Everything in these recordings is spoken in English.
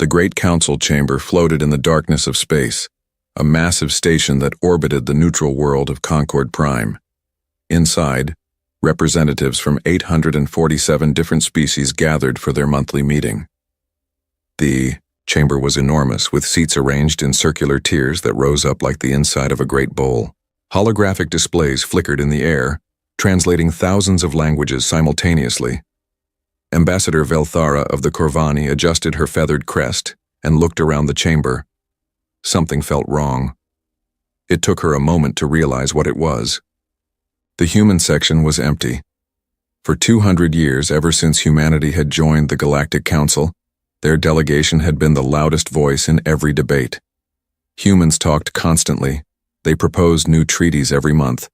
The Great Council Chamber floated in the darkness of space, a massive station that orbited the neutral world of Concord Prime. Inside, representatives from 847 different species gathered for their monthly meeting. The chamber was enormous, with seats arranged in circular tiers that rose up like the inside of a great bowl. Holographic displays flickered in the air, translating thousands of languages simultaneously. Ambassador Velthara of the Corvani adjusted her feathered crest and looked around the chamber. Something felt wrong. It took her a moment to realize what it was. The human section was empty. For 200 years, ever since humanity had joined the Galactic Council, their delegation had been the loudest voice in every debate. Humans talked constantly. They proposed new treaties every month.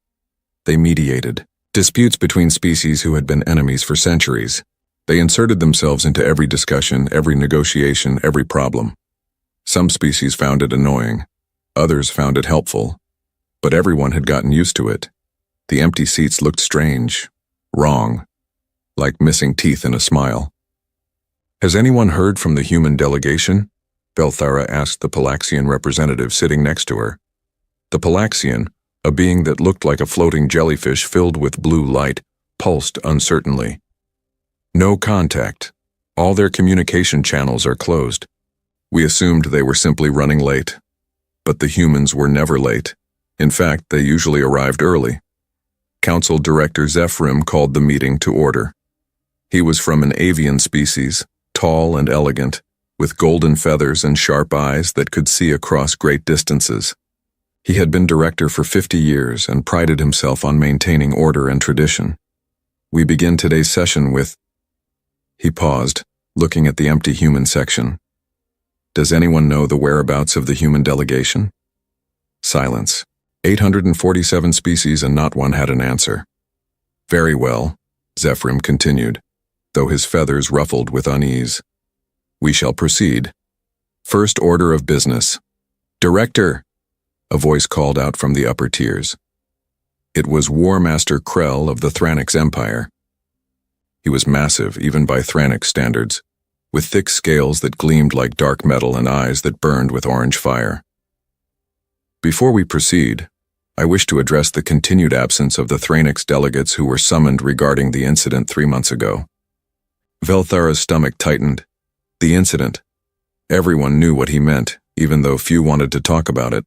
They mediated disputes between species who had been enemies for centuries. They inserted themselves into every discussion, every negotiation, every problem. Some species found it annoying. Others found it helpful. But everyone had gotten used to it. The empty seats looked strange, wrong, like missing teeth in a smile. "Has anyone heard from the human delegation?" Velthara asked the Palaxian representative sitting next to her. The Palaxian, a being that looked like a floating jellyfish filled with blue light, pulsed uncertainly. "No contact. All their communication channels are closed. We assumed they were simply running late. But the humans were never late. In fact, they usually arrived early." Council Director Zephrim called the meeting to order. He was from an avian species, tall and elegant, with golden feathers and sharp eyes that could see across great distances. He had been director for 50 years and prided himself on maintaining order and tradition. "We begin today's session with..." He paused, looking at the empty human section. "Does anyone know the whereabouts of the human delegation?" Silence. 847 species and not one had an answer. "Very well," Zephrim continued, though his feathers ruffled with unease. "We shall proceed. First order of business. Director!" A voice called out from the upper tiers. It was War Master Krell of the Thranix Empire. He was massive, even by Thranix standards, with thick scales that gleamed like dark metal and eyes that burned with orange fire. "Before we proceed, I wish to address the continued absence of the Thranix delegates who were summoned regarding the incident 3 months ago." Velthara's stomach tightened. The incident. Everyone knew what he meant, even though few wanted to talk about it.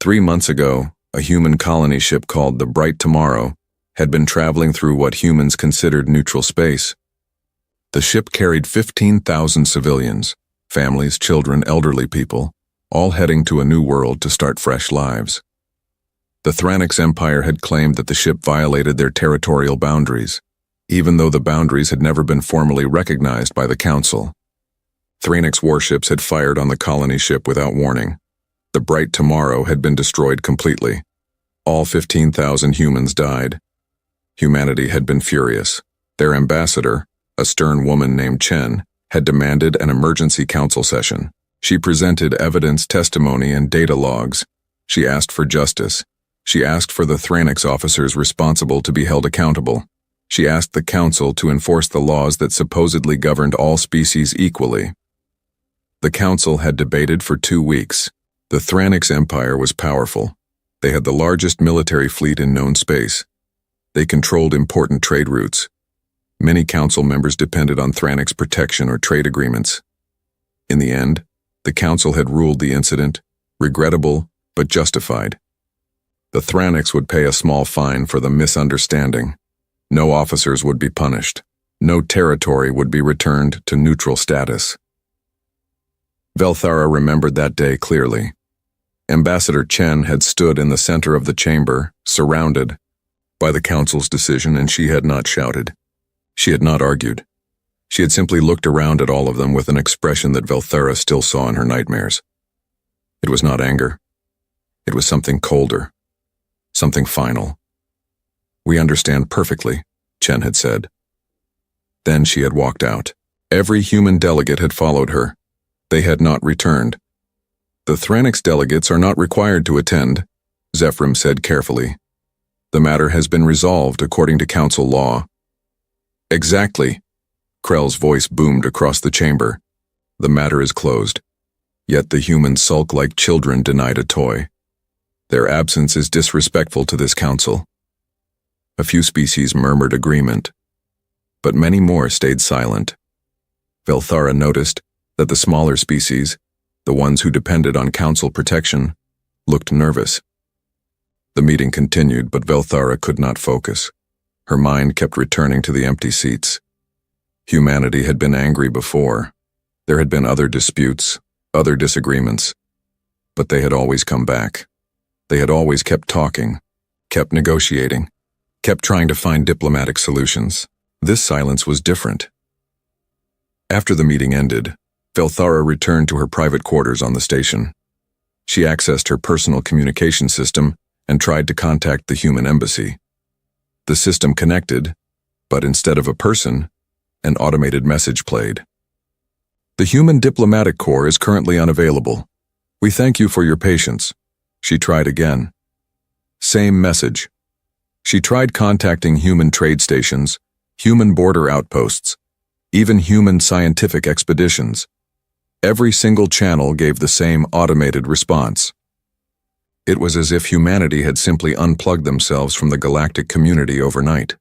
3 months ago, a human colony ship called the Bright Tomorrow had been traveling through what humans considered neutral space. The ship carried 15,000 civilians, families, children, elderly people, all heading to a new world to start fresh lives. The Thranix Empire had claimed that the ship violated their territorial boundaries, even though the boundaries had never been formally recognized by the Council. Thranix warships had fired on the colony ship without warning. The Bright Tomorrow had been destroyed completely. All 15,000 humans died. Humanity had been furious. Their ambassador, a stern woman named Chen, had demanded an emergency council session. She presented evidence, testimony, and data logs. She asked for justice. She asked for the Thranix officers responsible to be held accountable. She asked the Council to enforce the laws that supposedly governed all species equally. The Council had debated for 2 weeks. The Thranix Empire was powerful. They had the largest military fleet in known space. They controlled important trade routes. Many Council members depended on Thranix protection or trade agreements. In the end, the Council had ruled the incident regrettable but justified. The Thranix would pay a small fine for the misunderstanding. No officers would be punished. No territory would be returned to neutral status. Velthara remembered that day clearly. Ambassador Chen had stood in the center of the chamber, surrounded by the Council's decision, and she had not shouted. She had not argued. She had simply looked around at all of them with an expression that Velthara still saw in her nightmares. It was not anger. It was something colder. Something final. "We understand perfectly," Chen had said. Then she had walked out. Every human delegate had followed her. They had not returned. "The Thranix delegates are not required to attend," Zephrim said carefully. "The matter has been resolved according to Council law." "Exactly," Krell's voice boomed across the chamber. The matter is closed. Yet the humans sulk like children denied a toy. Their absence is disrespectful to this council. A few species murmured agreement, but many more stayed silent. Velthara noticed that the smaller species, the ones who depended on council protection, looked nervous. The meeting continued, but Velthara could not focus. Her mind kept returning to the empty seats. Humanity had been angry before. There had been other disputes, other disagreements, but they had always come back. They had always kept talking, kept negotiating, kept trying to find diplomatic solutions. This silence was different. After the meeting ended, Velthara returned to her private quarters on the station. She accessed her personal communication system and tried to contact the human embassy. The system connected, but instead of a person, an automated message played. The human diplomatic corps is currently unavailable. We thank you for your patience. She tried again. Same message. She tried contacting human trade stations, human border outposts, even human scientific expeditions. Every single channel gave the same automated response. It was as if humanity had simply unplugged themselves from the galactic community overnight.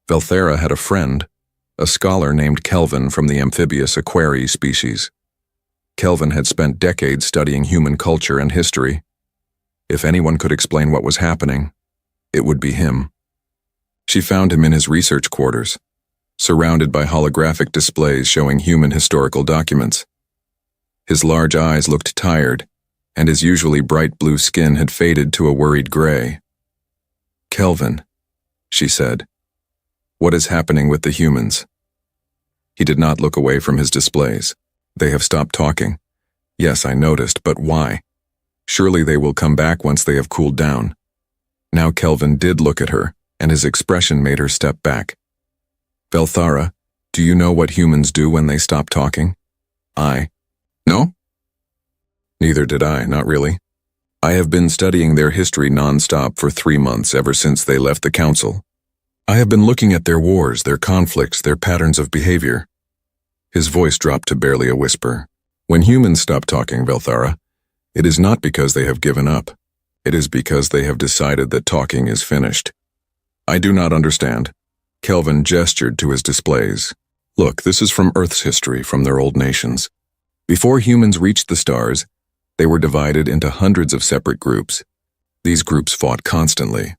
Velthara had a friend, a scholar named Kelvin from the amphibious Aquarii species. Kelvin had spent decades studying human culture and history. If anyone could explain what was happening, it would be him. She found him in his research quarters, surrounded by holographic displays showing human historical documents. His large eyes looked tired, and his usually bright blue skin had faded to a worried gray. "Kelvin," she said, "what is happening with the humans?" He did not look away from his displays. "They have stopped talking." "Yes, I noticed, but why? Surely they will come back once they have cooled down." Now Kelvin did look at her, and his expression made her step back. "Velthara, do you know what humans do when they stop talking?" "No?" "Neither did I, not really. I have been studying their history non-stop for 3 months ever since they left the council. I have been looking at their wars, their conflicts, their patterns of behavior." His voice dropped to barely a whisper. "When humans stop talking, Velthara, it is not because they have given up. It is because they have decided that talking is finished." "I do not understand." Kelvin gestured to his displays. "Look, this is from Earth's history, from their old nations. Before humans reached the stars, they were divided into hundreds of separate groups. These groups fought constantly.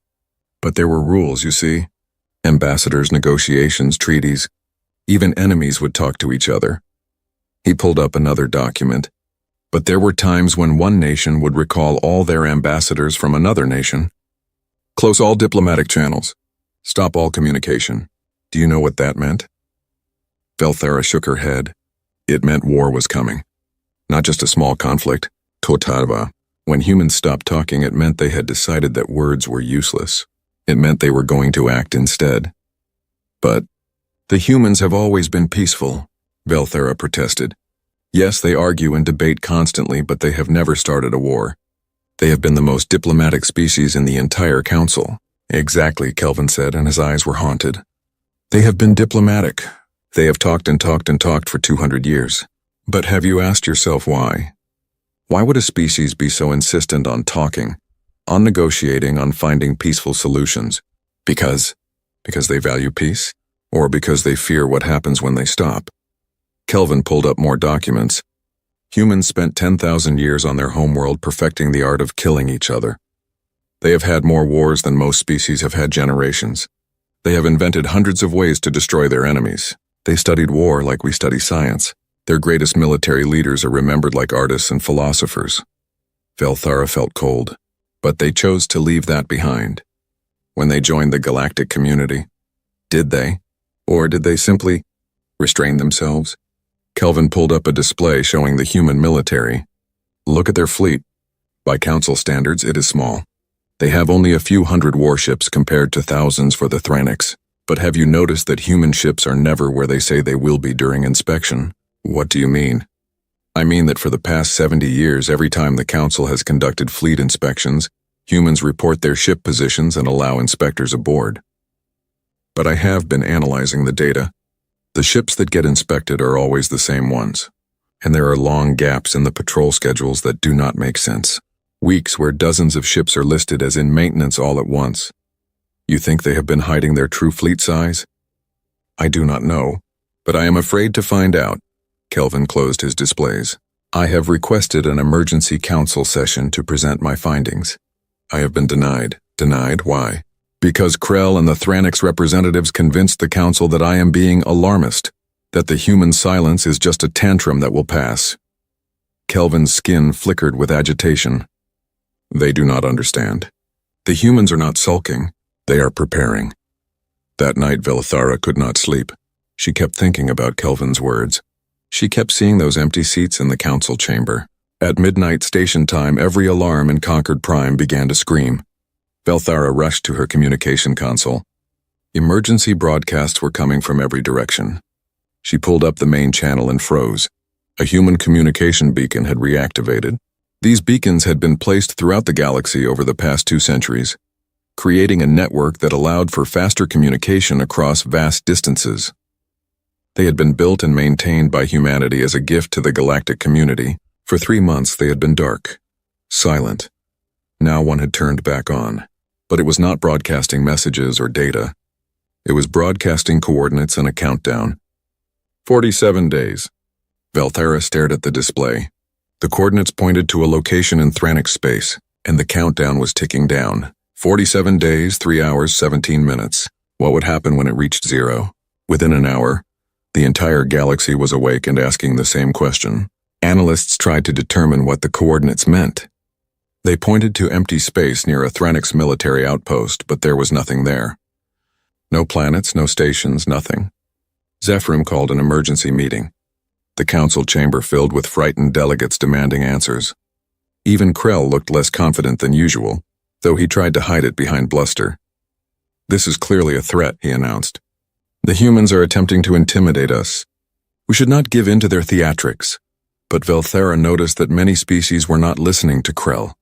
But there were rules, you see. Ambassadors, negotiations, treaties. Even enemies would talk to each other." He pulled up another document. "But there were times when one nation would recall all their ambassadors from another nation. Close all diplomatic channels. Stop all communication." "Do you know what that meant?" Velthara shook her head. It meant war was coming. Not just a small conflict. Totava. When humans stopped talking, it meant they had decided that words were useless. It meant they were going to act instead. "But the humans have always been peaceful," Velthara protested. "Yes, they argue and debate constantly, but they have never started a war. They have been the most diplomatic species in the entire council." "Exactly," Kelvin said, and his eyes were haunted. "They have been diplomatic. They have talked and talked and talked for 200 years. But have you asked yourself why? Why would a species be so insistent on talking, on negotiating, on finding peaceful solutions? Because they value peace? Or because they fear what happens when they stop?" Kelvin pulled up more documents. Humans spent 10,000 years on their homeworld perfecting the art of killing each other. They have had more wars than most species have had generations. They have invented hundreds of ways to destroy their enemies. They studied war like we study science. Their greatest military leaders are remembered like artists and philosophers. Velthara felt cold, but they chose to leave that behind. When they joined the galactic community, did they? Or did they simply restrain themselves? Kelvin pulled up a display showing the human military. Look at their fleet. By council standards, it is small. They have only a few hundred warships compared to thousands for the Thranics. But have you noticed that human ships are never where they say they will be during inspection? What do you mean? I mean that for the past 70 years, every time the council has conducted fleet inspections, humans report their ship positions and allow inspectors aboard. But I have been analyzing the data. The ships that get inspected are always the same ones. and there are long gaps in the patrol schedules that do not make sense. Weeks where dozens of ships are listed as in maintenance all at once. You think they have been hiding their true fleet size? I do not know, but I am afraid to find out. Kelvin closed his displays. I have requested an emergency council session to present my findings. I have been denied. Denied? Why? Because Krell and the Thranix representatives convinced the council that I am being alarmist, that the human silence is just a tantrum that will pass. Kelvin's skin flickered with agitation. They do not understand. The humans are not sulking. They are preparing. That night, Velthara could not sleep. She kept thinking about Kelvin's words. She kept seeing those empty seats in the council chamber. At midnight station time, every alarm in Concord Prime began to scream. Velthara rushed to her communication console. Emergency broadcasts were coming from every direction. She pulled up the main channel and froze. A human communication beacon had reactivated. These beacons had been placed throughout the galaxy over the past 2 centuries, creating a network that allowed for faster communication across vast distances. They had been built and maintained by humanity as a gift to the galactic community. For 3 months they had been dark, silent. Now one had turned back on, but it was not broadcasting messages or data. It was broadcasting coordinates and a countdown. 47 days. Velthara stared at the display. The coordinates pointed to a location in Thranix space, and the countdown was ticking down. 47 days, 3 hours, 17 minutes. What would happen when it reached 0? Within an hour, the entire galaxy was awake and asking the same question. Analysts tried to determine what the coordinates meant. They pointed to empty space near a Thranix military outpost, but there was nothing there. No planets, no stations, nothing. Zephyrim called an emergency meeting. The council chamber filled with frightened delegates demanding answers. Even Krell looked less confident than usual, though he tried to hide it behind bluster. This is clearly a threat, he announced. The humans are attempting to intimidate us. We should not give in to their theatrics. But Velthara noticed that many species were not listening to Krell.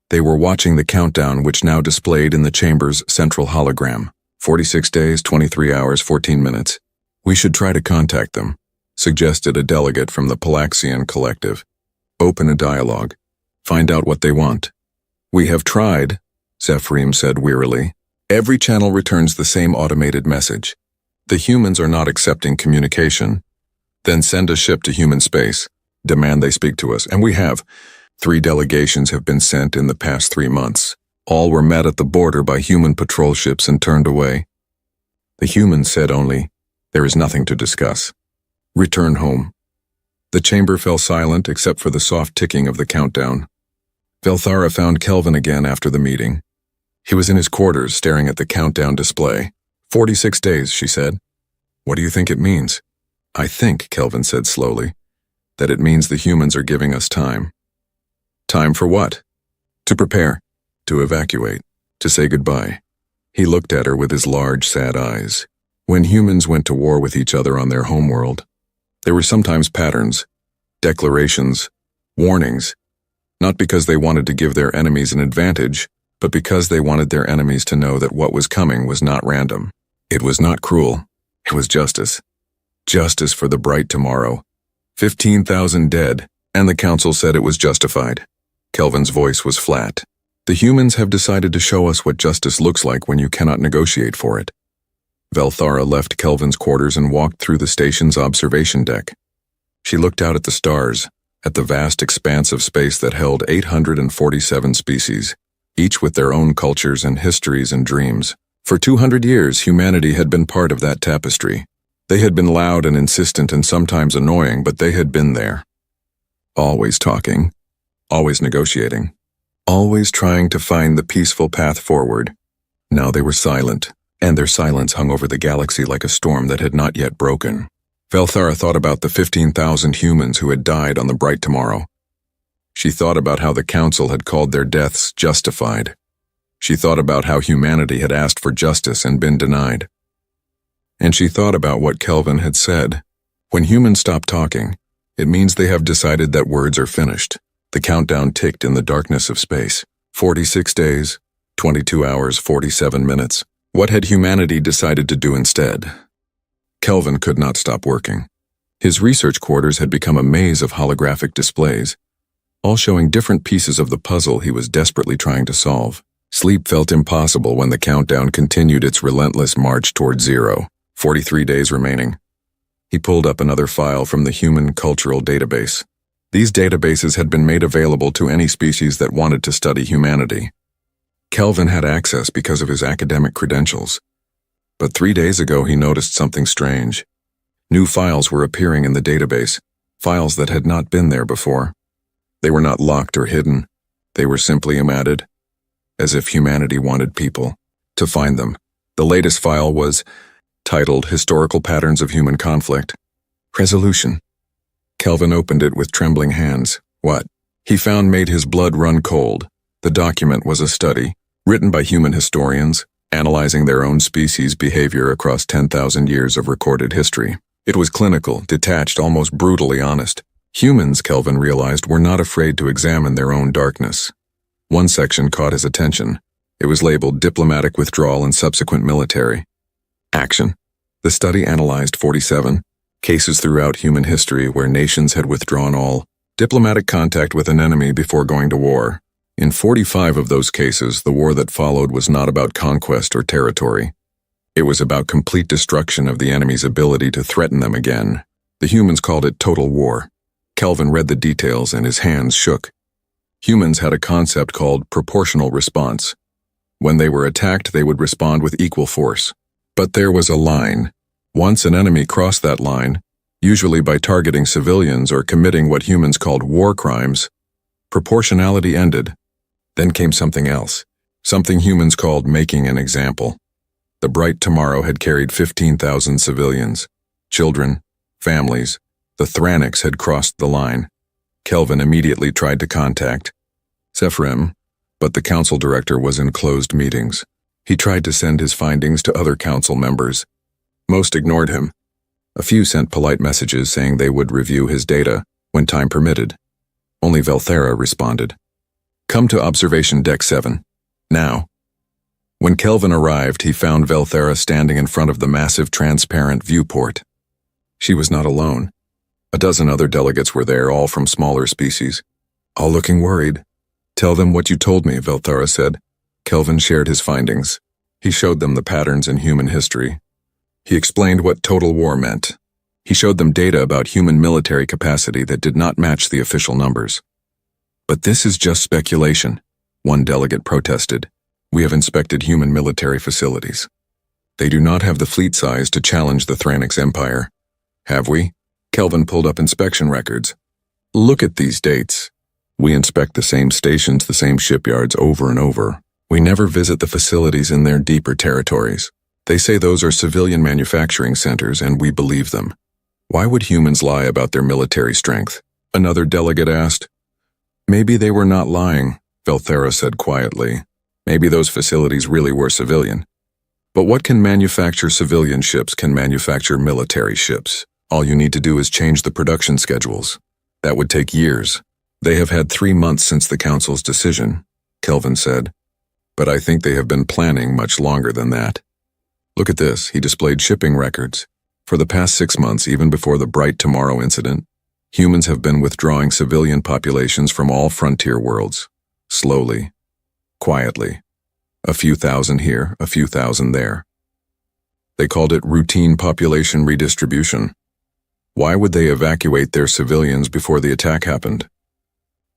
They were watching the countdown which now displayed in the chamber's central hologram. 46 days, 23 hours, 14 minutes. We should try to contact them, suggested a delegate from the Palaxian Collective. Open a dialogue. Find out what they want. We have tried, Zephyrim said wearily. Every channel returns the same automated message. The humans are not accepting communication. Then send a ship to human space. Demand they speak to us, and we have. 3 delegations have been sent in the past 3 months. All were met at the border by human patrol ships and turned away. The humans said only, there is nothing to discuss. Return home. The chamber fell silent except for the soft ticking of the countdown. Velthara found Kelvin again after the meeting. He was in his quarters staring at the countdown display. 46 days, she said. What do you think it means? I think, Kelvin said slowly, that it means the humans are giving us time. Time for what? To prepare, to evacuate, to say goodbye. He looked at her with his large, sad eyes. When humans went to war with each other on their homeworld, there were sometimes patterns, declarations, warnings, not because they wanted to give their enemies an advantage, but because they wanted their enemies to know that what was coming was not random. It was not cruel. It was justice. Justice for the bright tomorrow. 15,000 dead, and the council said it was justified. Kelvin's voice was flat. The humans have decided to show us what justice looks like when you cannot negotiate for it. Velthara left Kelvin's quarters and walked through the station's observation deck. She looked out at the stars, at the vast expanse of space that held 847 species, each with their own cultures and histories and dreams. For 200 years, humanity had been part of that tapestry. They had been loud and insistent and sometimes annoying, but they had been there. Always talking, always negotiating, always trying to find the peaceful path forward. Now they were silent, and their silence hung over the galaxy like a storm that had not yet broken. Velthara thought about the 15,000 humans who had died on the bright tomorrow. She thought about how the council had called their deaths justified. She thought about how humanity had asked for justice and been denied. And she thought about what Kelvin had said. When humans stop talking, it means they have decided that words are finished. The countdown ticked in the darkness of space. 46 days, 22 hours, 47 minutes. What had humanity decided to do instead? Kelvin could not stop working. His research quarters had become a maze of holographic displays, all showing different pieces of the puzzle he was desperately trying to solve. Sleep felt impossible when the countdown continued its relentless march toward zero. 43 days remaining. He pulled up another file from the Human Cultural Database. These databases had been made available to any species that wanted to study humanity. Kelvin had access because of his academic credentials. But 3 days ago he noticed something strange. New files were appearing in the database, files that had not been there before. They were not locked or hidden. They were simply omitted, as if humanity wanted people to find them. The latest file was titled Historical Patterns of Human Conflict. Resolution. Kelvin opened it with trembling hands. What he found made his blood run cold. The document was a study, written by human historians, analyzing their own species' behavior across 10,000 years of recorded history. It was clinical, detached, almost brutally honest. Humans, Kelvin realized, were not afraid to examine their own darkness. One section caught his attention. It was labeled Diplomatic Withdrawal and Subsequent Military Action. The study analyzed 47 cases throughout human history where nations had withdrawn all diplomatic contact with an enemy before going to war. In 45 of those cases, the war that followed was not about conquest or territory. It was about complete destruction of the enemy's ability to threaten them again. The humans called it total war. Kelvin read the details and his hands shook. Humans had a concept called proportional response. When they were attacked, they would respond with equal force. But there was a line. Once an enemy crossed that line, usually by targeting civilians or committing what humans called war crimes, proportionality ended. Then came something else, something humans called making an example. The Bright Tomorrow had carried 15,000 civilians, children, families. The Thranics had crossed the line. Kelvin immediately tried to contact Zephyrim, but the council director was in closed meetings. He tried to send his findings to other council members. Most ignored him. A few sent polite messages saying they would review his data when time permitted. Only Velthera responded. Come to Observation Deck 7. Now. When Kelvin arrived, he found Velthera standing in front of the massive transparent viewport. She was not alone. A dozen other delegates were there, all from smaller species, all looking worried. Tell them what you told me, Velthera said. Kelvin shared his findings. He showed them the patterns in human history. He explained what total war meant. He showed them data about human military capacity that did not match the official numbers. But this is just speculation, one delegate protested. We have inspected human military facilities. They do not have the fleet size to challenge the Thranics Empire. Have we? Kelvin pulled up inspection records. Look at these dates. We inspect the same stations, the same shipyards over and over. We never visit the facilities in their deeper territories. They say those are civilian manufacturing centers, and we believe them. Why would humans lie about their military strength? Another delegate asked. Maybe they were not lying, Velthera said quietly. Maybe those facilities really were civilian. But what can manufacture civilian ships can manufacture military ships. All you need to do is change the production schedules. That would take years. They have had 3 months since the council's decision, Kelvin said. But I think they have been planning much longer than that. Look at this, he displayed shipping records. For the past 6 months, even before the Bright Tomorrow incident, humans have been withdrawing civilian populations from all frontier worlds. Slowly. Quietly. A few thousand here, a few thousand there. They called it routine population redistribution. Why would they evacuate their civilians before the attack happened?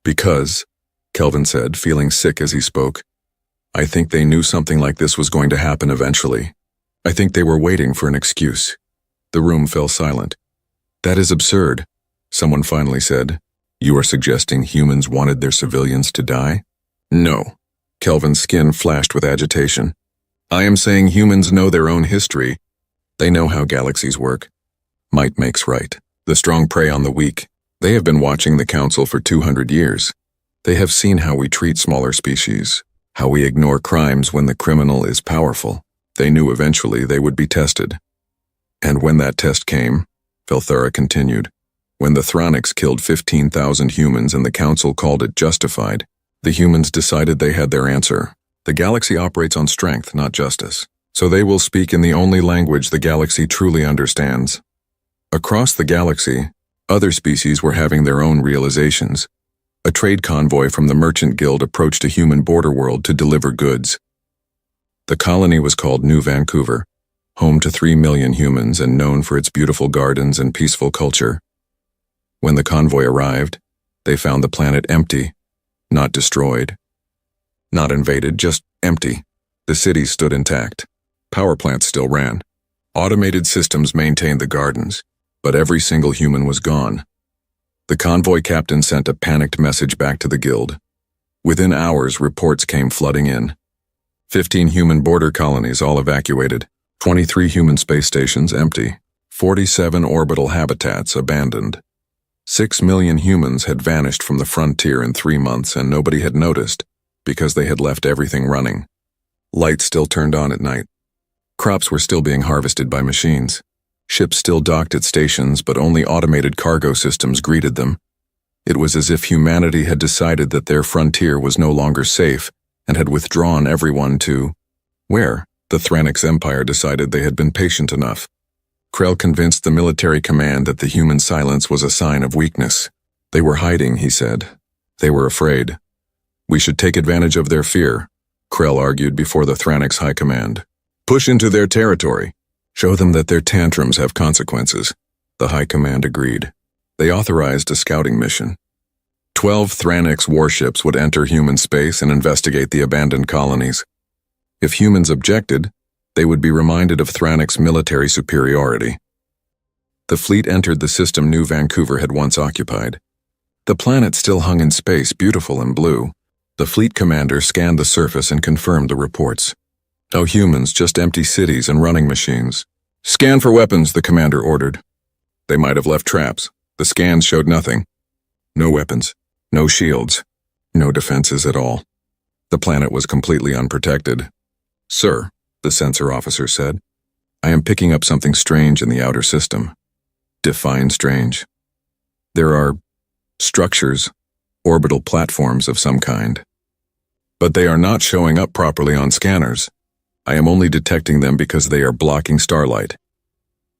Because, Kelvin said, feeling sick as he spoke, I think they knew something like this was going to happen eventually. I think they were waiting for an excuse. The room fell silent. That is absurd, someone finally said. You are suggesting humans wanted their civilians to die? No. Kelvin's skin flashed with agitation. I am saying humans know their own history. They know how galaxies work. Might makes right. The strong prey on the weak. They have been watching the Council for 200 years. They have seen how we treat smaller species, how we ignore crimes when the criminal is powerful. They knew eventually they would be tested. And when that test came, Velthera continued, when the Thranics killed 15,000 humans and the Council called it justified, the humans decided they had their answer. The galaxy operates on strength, not justice. So they will speak in the only language the galaxy truly understands. Across the galaxy, other species were having their own realizations. A trade convoy from the Merchant Guild approached a human border world to deliver goods. The colony was called New Vancouver, home to 3 million humans and known for its beautiful gardens and peaceful culture. When the convoy arrived, they found the planet empty, not destroyed. Not invaded, just empty. The cities stood intact. Power plants still ran. Automated systems maintained the gardens, but every single human was gone. The convoy captain sent a panicked message back to the guild. Within hours, reports came flooding in. 15 human border colonies all evacuated, 23 human space stations empty, 47 orbital habitats abandoned. 6 million humans had vanished from the frontier in 3 months and nobody had noticed because they had left everything running. Lights still turned on at night. Crops were still being harvested by machines. Ships still docked at stations, but only automated cargo systems greeted them. It was as if humanity had decided that their frontier was no longer safe and had withdrawn everyone to where? The Thranix Empire decided they had been patient enough. Krell convinced the military command that the human silence was a sign of weakness. They were hiding, he said. They were afraid. We should take advantage of their fear, Krell argued before the Thranix High Command. Push into their territory. Show them that their tantrums have consequences. The High Command agreed. They authorized a scouting mission. 12 Thranix warships would enter human space and investigate the abandoned colonies. If humans objected, they would be reminded of Thranix military superiority. The fleet entered the system New Vancouver had once occupied. The planet still hung in space, beautiful and blue. The fleet commander scanned the surface and confirmed the reports. No humans, just empty cities and running machines. Scan for weapons, the commander ordered. They might have left traps. The scans showed nothing. No weapons, no shields, no defenses at all. The planet was completely unprotected. Sir, the sensor officer said, I am picking up something strange in the outer system. Define strange. There are structures, orbital platforms of some kind. But they are not showing up properly on scanners. I am only detecting them because they are blocking starlight.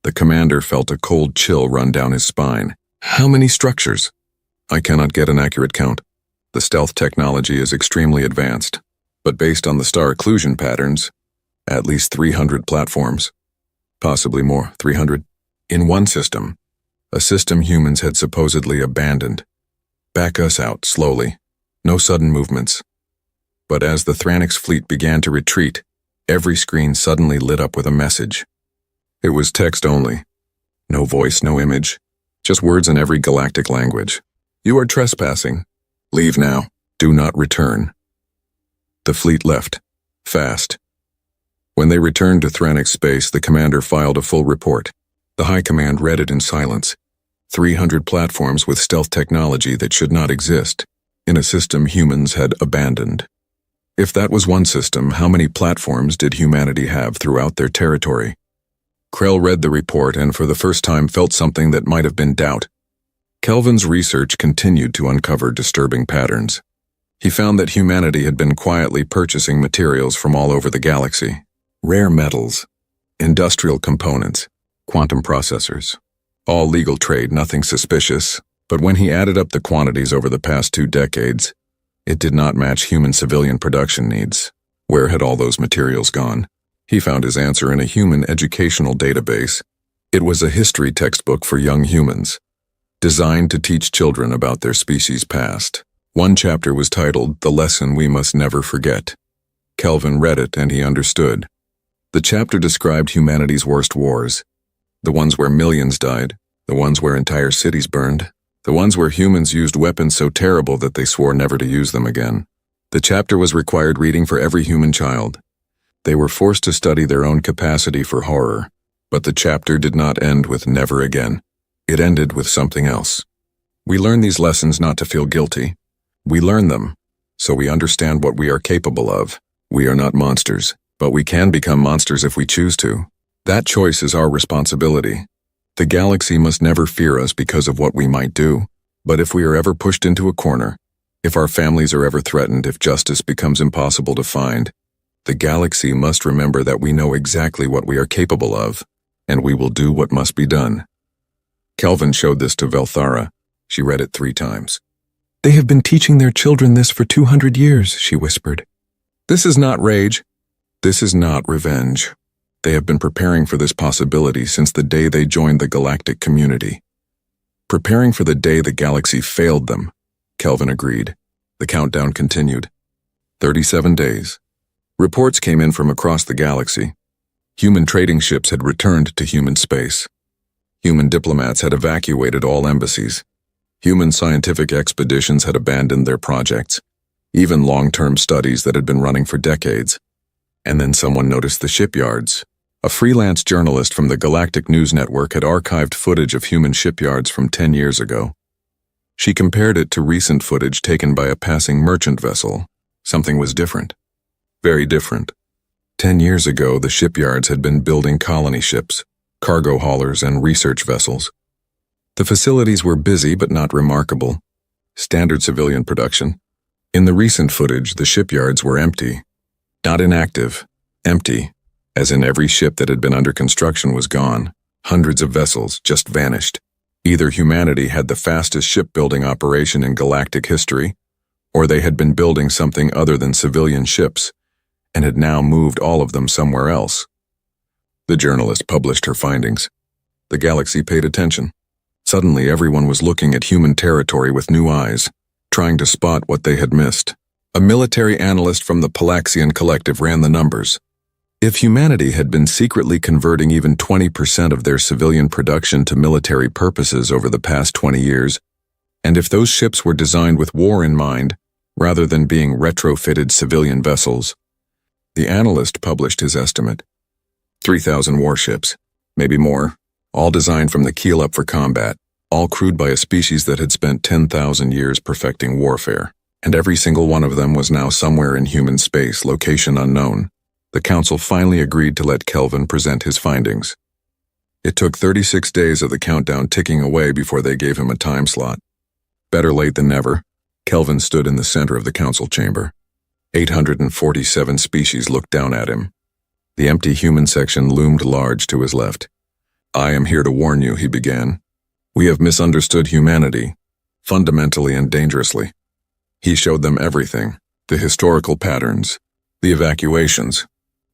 The commander felt a cold chill run down his spine. How many structures? I cannot get an accurate count. The stealth technology is extremely advanced, but based on the star occlusion patterns, at least 300 platforms. Possibly more, 300. In one system, a system humans had supposedly abandoned. Back us out, slowly. No sudden movements. But as the Thranix fleet began to retreat, every screen suddenly lit up with a message. It was text only. No voice, no image. Just words in every galactic language. You are trespassing. Leave now. Do not return. The fleet left. Fast. When they returned to Thranix space, the commander filed a full report. The High Command read it in silence. 300 platforms with stealth technology that should not exist, in a system humans had abandoned. If that was one system, how many platforms did humanity have throughout their territory? Krell read the report and for the first time felt something that might have been doubt. Kelvin's research continued to uncover disturbing patterns. He found that humanity had been quietly purchasing materials from all over the galaxy. Rare metals, industrial components, quantum processors. All legal trade, nothing suspicious, but when he added up the quantities over the past 2 decades, it did not match human civilian production needs. Where had all those materials gone? He found his answer in a human educational database. It was a history textbook for young humans, designed to teach children about their species' past. One chapter was titled, The Lesson We Must Never Forget. Kelvin read it and he understood. The chapter described humanity's worst wars. The ones where millions died, the ones where entire cities burned, the ones where humans used weapons so terrible that they swore never to use them again. The chapter was required reading for every human child. They were forced to study their own capacity for horror, but the chapter did not end with never again. It ended with something else. We learn these lessons not to feel guilty. We learn them, so we understand what we are capable of. We are not monsters, but we can become monsters if we choose to. That choice is our responsibility. The galaxy must never fear us because of what we might do, but if we are ever pushed into a corner, if our families are ever threatened, if justice becomes impossible to find, the galaxy must remember that we know exactly what we are capable of, and we will do what must be done. Kelvin showed this to Velthara. She read it 3 times. "They have been teaching their children this for 200 years, she whispered. "This is not rage. This is not revenge. They have been preparing for this possibility since the day they joined the galactic community. Preparing for the day the galaxy failed them," Kelvin agreed. The countdown continued. 37 days. Reports came in from across the galaxy. Human trading ships had returned to human space. Human diplomats had evacuated all embassies. Human scientific expeditions had abandoned their projects, even long-term studies that had been running for decades. And then someone noticed the shipyards. A freelance journalist from the Galactic News Network had archived footage of human shipyards from 10 years ago. She compared it to recent footage taken by a passing merchant vessel. Something was different. Very different. 10 years ago, the shipyards had been building colony ships, cargo haulers, and research vessels. The facilities were busy but not remarkable. Standard civilian production. In the recent footage, the shipyards were empty. Not inactive, empty, as in every ship that had been under construction was gone. Hundreds of vessels just vanished. Either humanity had the fastest shipbuilding operation in galactic history, or they had been building something other than civilian ships, and had now moved all of them somewhere else. The journalist published her findings. The galaxy paid attention. Suddenly everyone was looking at human territory with new eyes, trying to spot what they had missed. A military analyst from the Palaxian Collective ran the numbers. If humanity had been secretly converting even 20% of their civilian production to military purposes over the past 20 years, and if those ships were designed with war in mind, rather than being retrofitted civilian vessels, the analyst published his estimate. 3,000 warships, maybe more, all designed from the keel up for combat, all crewed by a species that had spent 10,000 years perfecting warfare, and every single one of them was now somewhere in human space, location unknown. The council finally agreed to let Kelvin present his findings. It took 36 days of the countdown ticking away before they gave him a time slot. Better late than never. Kelvin stood in the center of the council chamber. 847 species looked down at him. The empty human section loomed large to his left. "I am here to warn you," he began. "We have misunderstood humanity, fundamentally and dangerously." He showed them everything, the historical patterns, the evacuations,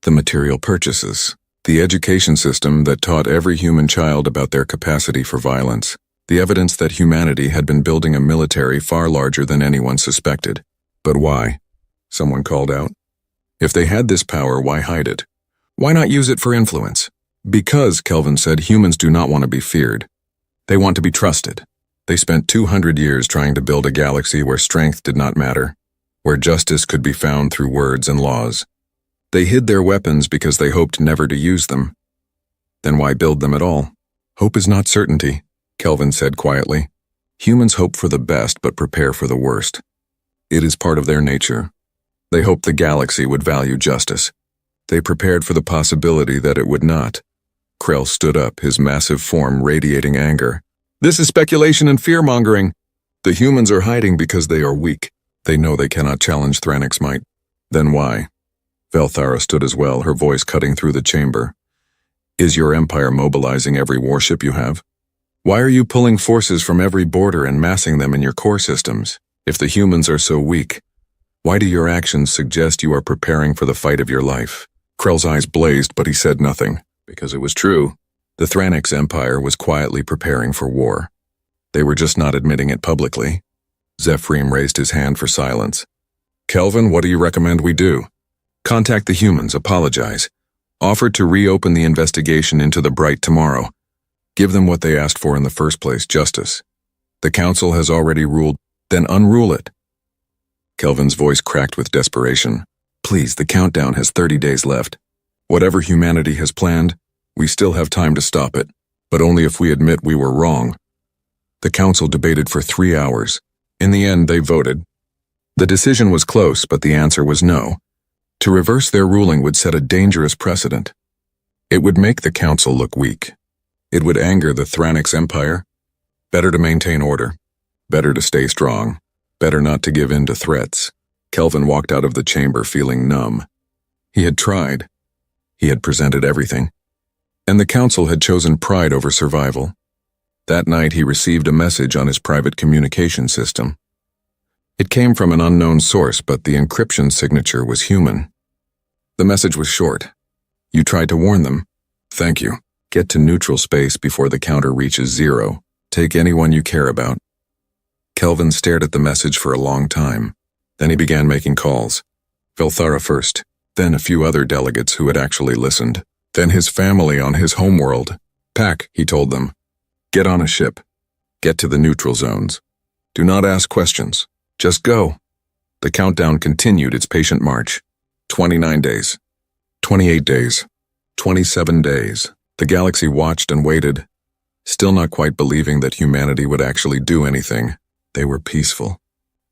the material purchases, the education system that taught every human child about their capacity for violence, the evidence that humanity had been building a military far larger than anyone suspected. But why? Someone called out. If they had this power, why hide it? Why not use it for influence? Because, Kelvin said, humans do not want to be feared. They want to be trusted. They spent 200 years trying to build a galaxy where strength did not matter, where justice could be found through words and laws. They hid their weapons because they hoped never to use them. Then why build them at all? Hope is not certainty, Kelvin said quietly. Humans hope for the best but prepare for the worst. It is part of their nature. They hoped the galaxy would value justice. They prepared for the possibility that it would not. Krell stood up, his massive form radiating anger. "This is speculation and fear-mongering. The humans are hiding because they are weak. They know they cannot challenge Thranik's might." "Then why?" Velthara stood as well, her voice cutting through the chamber. "Is your empire mobilizing every warship you have? Why are you pulling forces from every border and massing them in your core systems? If the humans are so weak, why do your actions suggest you are preparing for the fight of your life?" Krell's eyes blazed, but he said nothing, because it was true. The Thranik's empire was quietly preparing for war. They were just not admitting it publicly. Zephyrim raised his hand for silence. "Kelvin, what do you recommend we do?" "Contact the humans, apologize. Offer to reopen the investigation into the Bright tomorrow. Give them what they asked for in the first place, justice. The council has already ruled, then unrule it." Kelvin's voice cracked with desperation. "Please, the countdown has 30 days left. Whatever humanity has planned, we still have time to stop it, but only if we admit we were wrong." The council debated for 3 hours. In the end, they voted. The decision was close, but the answer was no. To reverse their ruling would set a dangerous precedent. It would make the council look weak. It would anger the Thranik's empire. Better to maintain order. Better to stay strong. Better not to give in to threats. Kelvin walked out of the chamber feeling numb. He had tried. He had presented everything. And the council had chosen pride over survival. That night he received a message on his private communication system. It came from an unknown source, but the encryption signature was human. The message was short. You tried to warn them. Thank you. Get to neutral space before the counter reaches 0. Take anyone you care about. Kelvin stared at the message for a long time. Then he began making calls. Velthara first, then a few other delegates who had actually listened. Then his family on his homeworld. Pack, he told them. Get on a ship. Get to the neutral zones. Do not ask questions. Just go. The countdown continued its patient march. 29 days. 28 days. 27 days. The galaxy watched and waited, still not quite believing that humanity would actually do anything. They were peaceful.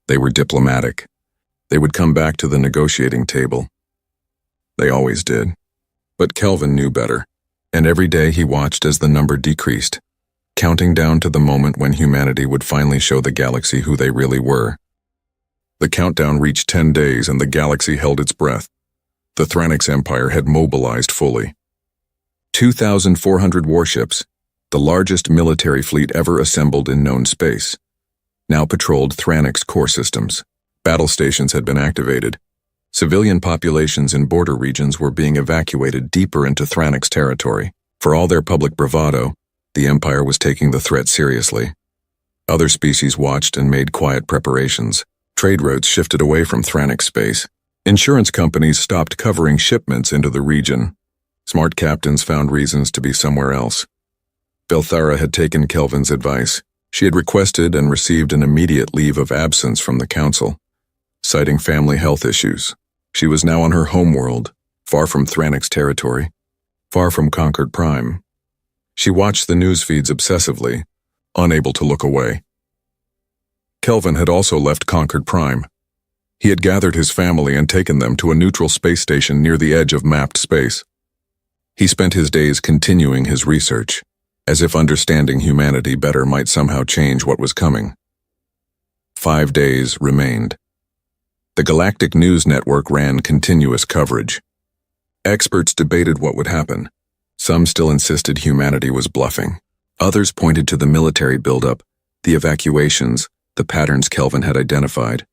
They were diplomatic. They would come back to the negotiating table. They always did. But Kelvin knew better, and every day he watched as the number decreased, counting down to the moment when humanity would finally show the galaxy who they really were. The countdown reached 10 days and the galaxy held its breath. The Thranix Empire had mobilized fully. 2,400 warships, the largest military fleet ever assembled in known space, now patrolled Thranix core systems. Battle stations had been activated. Civilian populations in border regions were being evacuated deeper into Thranix territory. For all their public bravado, the Empire was taking the threat seriously. Other species watched and made quiet preparations. Trade routes shifted away from Thranix space. Insurance companies stopped covering shipments into the region. Smart captains found reasons to be somewhere else. Velthara had taken Kelvin's advice. She had requested and received an immediate leave of absence from the council, citing family health issues. She was now on her homeworld, far from Thranix territory, far from Concord Prime. She watched the news feeds obsessively, unable to look away. Kelvin had also left Concord Prime. He had gathered his family and taken them to a neutral space station near the edge of mapped space. He spent his days continuing his research, as if understanding humanity better might somehow change what was coming. 5 days remained. The Galactic News Network ran continuous coverage. Experts debated what would happen. Some still insisted humanity was bluffing. Others pointed to the military buildup, the evacuations, the patterns Kelvin had identified.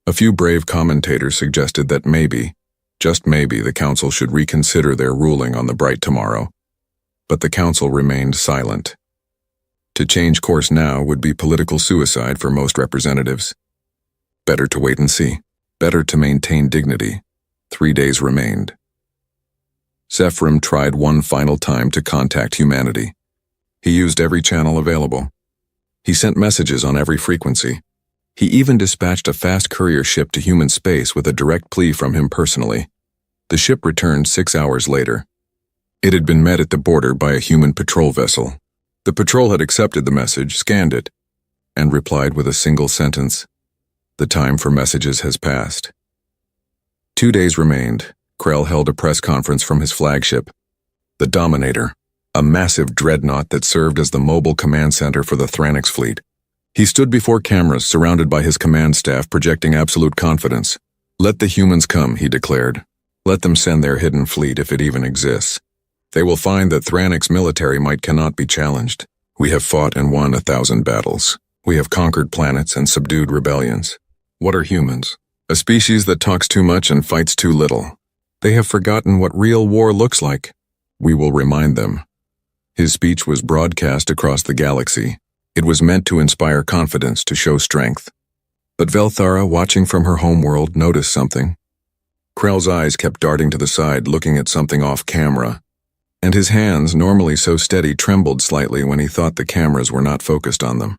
A few brave commentators suggested that maybe, just maybe, the Council should reconsider their ruling on the Bright Tomorrow. But the Council remained silent. To change course now would be political suicide for most representatives. Better to wait and see. Better to maintain dignity. 3 days remained. Zephyrim tried one final time to contact humanity. He used every channel available. He sent messages on every frequency. He even dispatched a fast courier ship to human space with a direct plea from him personally. The ship returned 6 hours later. It had been met at the border by a human patrol vessel. The patrol had accepted the message, scanned it, and replied with a single sentence: "The time for messages has passed." 2 days remained. Krell held a press conference from his flagship, the Dominator, a massive dreadnought that served as the mobile command center for the Thranix fleet. He stood before cameras surrounded by his command staff, projecting absolute confidence. "Let the humans come," he declared. "Let them send their hidden fleet if it even exists. They will find that Thranix military might cannot be challenged. We have fought and won 1,000 battles. We have conquered planets and subdued rebellions. What are humans? A species that talks too much and fights too little. They have forgotten what real war looks like. We will remind them." His speech was broadcast across the galaxy. It was meant to inspire confidence, to show strength. But Velthara, watching from her homeworld, noticed something. Krell's eyes kept darting to the side, looking at something off camera, and his hands, normally so steady, trembled slightly when he thought the cameras were not focused on them.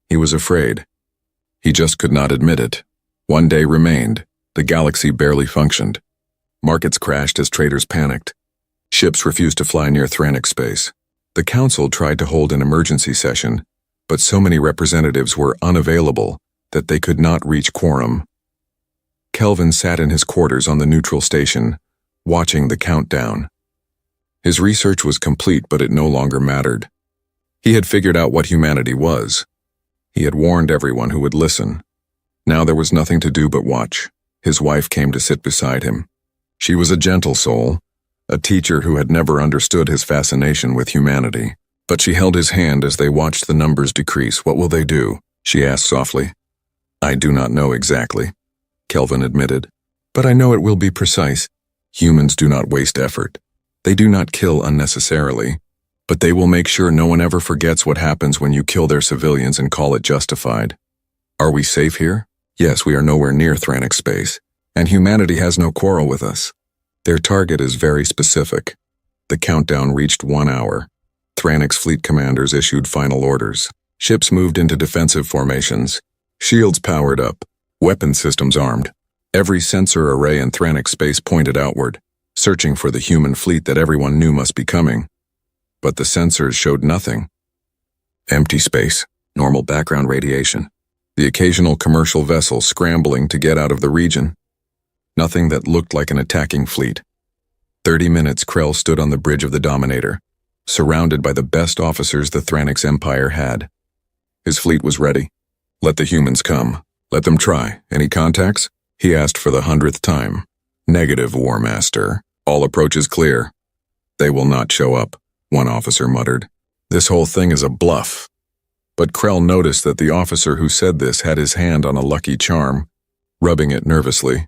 He was afraid. He just could not admit it. 1 day remained. The galaxy barely functioned. Markets crashed as traders panicked. Ships refused to fly near Thranix space. The Council tried to hold an emergency session, but so many representatives were unavailable that they could not reach quorum. Kelvin sat in his quarters on the neutral station, watching the countdown. His research was complete, but it no longer mattered. He had figured out what humanity was. He had warned everyone who would listen. Now there was nothing to do but watch. His wife came to sit beside him. She was a gentle soul, a teacher who had never understood his fascination with humanity. But she held his hand as they watched the numbers decrease. "What will they do?" she asked softly. "I do not know exactly," Kelvin admitted. "But I know it will be precise. Humans do not waste effort. They do not kill unnecessarily. But they will make sure no one ever forgets what happens when you kill their civilians and call it justified." "Are we safe here?" "Yes, we are nowhere near Thranic space, and humanity has no quarrel with us. Their target is very specific." The countdown reached 1 hour. Thranic's fleet commanders issued final orders. Ships moved into defensive formations. Shields powered up. Weapon systems armed. Every sensor array in Thranic space pointed outward, searching for the human fleet that everyone knew must be coming. But the sensors showed nothing. Empty space, normal background radiation, the occasional commercial vessel scrambling to get out of the region. Nothing that looked like an attacking fleet. 30 minutes Krell stood on the bridge of the Dominator, surrounded by the best officers the Thranic's empire had. His fleet was ready. "Let the humans come. Let them try. Any contacts?" he asked for the 100th time. "Negative, War Master. All approaches clear." "They will not show up," one officer muttered. "This whole thing is a bluff." But Krell noticed that the officer who said this had his hand on a lucky charm, rubbing it nervously.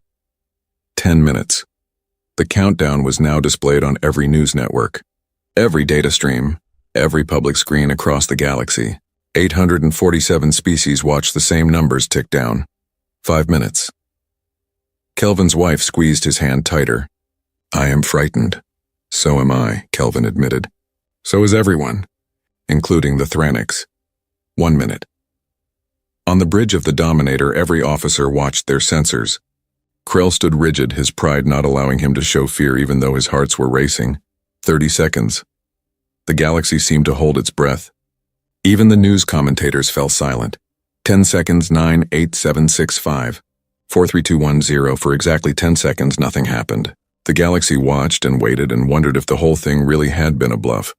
10 minutes. The countdown was now displayed on every news network, every data stream, every public screen across the galaxy. 847 species watched the same numbers tick down. 5 minutes. Kelvin's wife squeezed his hand tighter. "I am frightened." "So am I," Kelvin admitted. "So is everyone, including the Thranics." 1 minute. On the bridge of the Dominator, every officer watched their sensors. Krell stood rigid, his pride not allowing him to show fear even though his hearts were racing. 30 seconds. The galaxy seemed to hold its breath. Even the news commentators fell silent. 10 seconds, 9, 8, 7, 6, 5, 4, 3, 2, 1, 0. For exactly 10 seconds, nothing happened. The galaxy watched and waited and wondered if the whole thing really had been a bluff.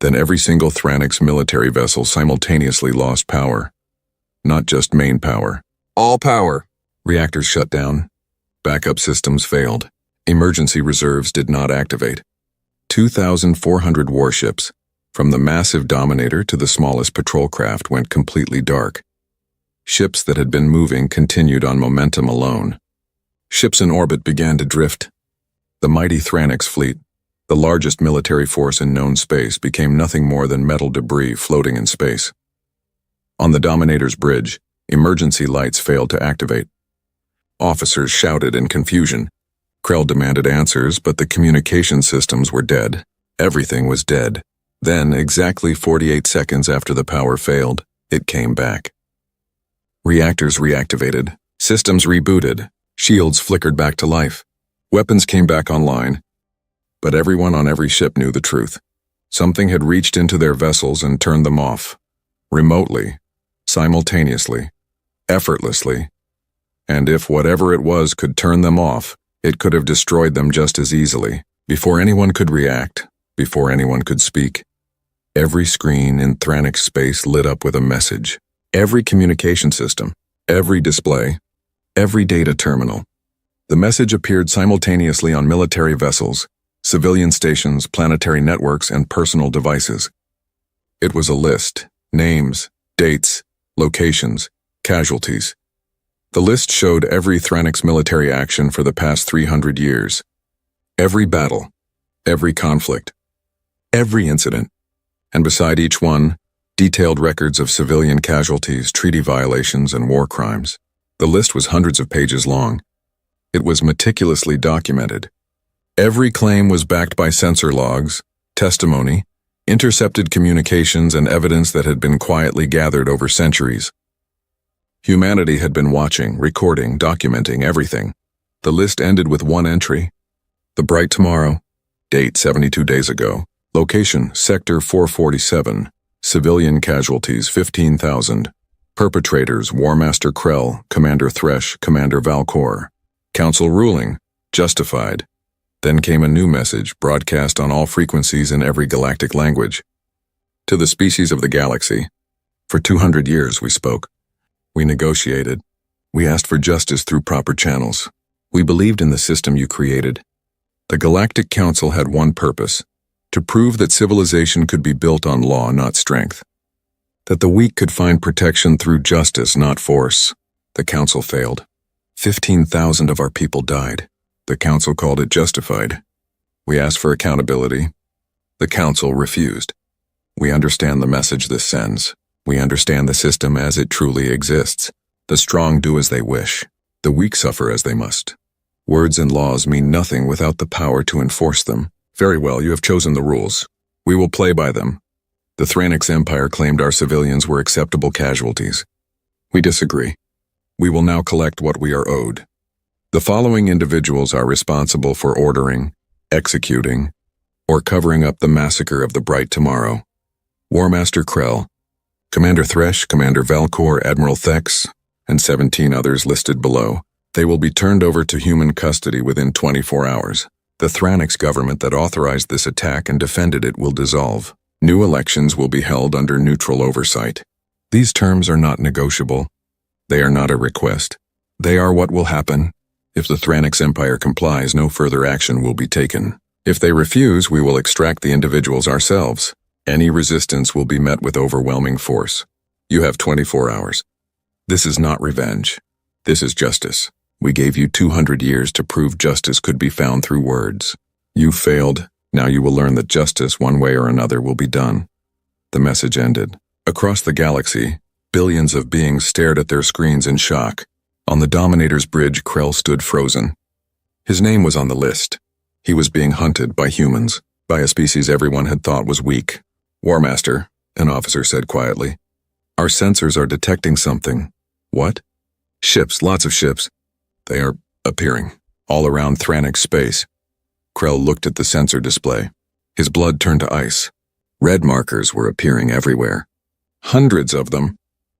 Then every single Thranic's military vessel simultaneously lost power. Not just main power. All power. Reactors shut down. Backup systems failed. Emergency reserves did not activate. 2,400 warships, from the massive Dominator to the smallest patrol craft, went completely dark. Ships that had been moving continued on momentum alone. Ships in orbit began to drift. The mighty Thranic's fleet, the largest military force in known space, became nothing more than metal debris floating in space. On the Dominator's bridge, emergency lights failed to activate. Officers shouted in confusion. Krell demanded answers, but the communication systems were dead. Everything was dead. Then, exactly 48 seconds after the power failed, it came back. Reactors reactivated. Systems rebooted. Shields flickered back to life. Weapons came back online. But everyone on every ship knew the truth. Something had reached into their vessels and turned them off. Remotely. Simultaneously. Effortlessly. And if whatever it was could turn them off, it could have destroyed them just as easily. Before anyone could react, before anyone could speak, every screen in Thranic space lit up with a message. Every communication system, every display, every data terminal. The message appeared simultaneously on military vessels, civilian stations, planetary networks, and personal devices. It was a list: names, dates, locations, casualties. The list showed every Thranic's military action for the past 300 years. Every battle, every conflict, every incident, and beside each one, detailed records of civilian casualties, treaty violations, and war crimes. The list was hundreds of pages long. It was meticulously documented. Every claim was backed by sensor logs, testimony, intercepted communications, and evidence that had been quietly gathered over centuries. Humanity had been watching, recording, documenting everything. The list ended with one entry: the bright tomorrow, date 72 days ago, location Sector 447, civilian casualties 15,000, perpetrators War Master Krell, Commander Thresh, Commander Valcor, Council ruling, justified. Then came a new message, broadcast on all frequencies in every galactic language. To the species of the galaxy. For 200 years we spoke. We negotiated. We asked for justice through proper channels. We believed in the system you created. The Galactic Council had one purpose: to prove that civilization could be built on law, not strength. That the weak could find protection through justice, not force. The council failed. 15,000 of our people died. The council called it justified. We asked for accountability. The council refused. We understand the message this sends. We understand the system as it truly exists. The strong do as they wish. The weak suffer as they must. Words and laws mean nothing without the power to enforce them. Very well, you have chosen the rules. We will play by them. The Thranix Empire claimed our civilians were acceptable casualties. We disagree. We will now collect what we are owed. The following individuals are responsible for ordering, executing, or covering up the massacre of the Bright Tomorrow. War Master Krell, Commander Thresh, Commander Valkor, Admiral Thex, and 17 others listed below. They will be turned over to human custody within 24 hours. The Thranix government that authorized this attack and defended it will dissolve. New elections will be held under neutral oversight. These terms are not negotiable. They are not a request. They are what will happen. If the Thranix Empire complies, no further action will be taken. If they refuse, we will extract the individuals ourselves. Any resistance will be met with overwhelming force. You have 24 hours. This is not revenge. This is justice. We gave you 200 years to prove justice could be found through words. You failed. Now you will learn that justice, one way or another, will be done. The message ended. Across the galaxy, billions of beings stared at their screens in shock. On the Dominator's bridge, Krell stood frozen. His name was on the list. He was being hunted by humans, by a species everyone had thought was weak. War Master, an officer said quietly. Our sensors are detecting something. What? Ships, lots of ships. They are appearing, all around Thranix space. Krell looked at the sensor display. His blood turned to ice. Red markers were appearing everywhere. Hundreds of them.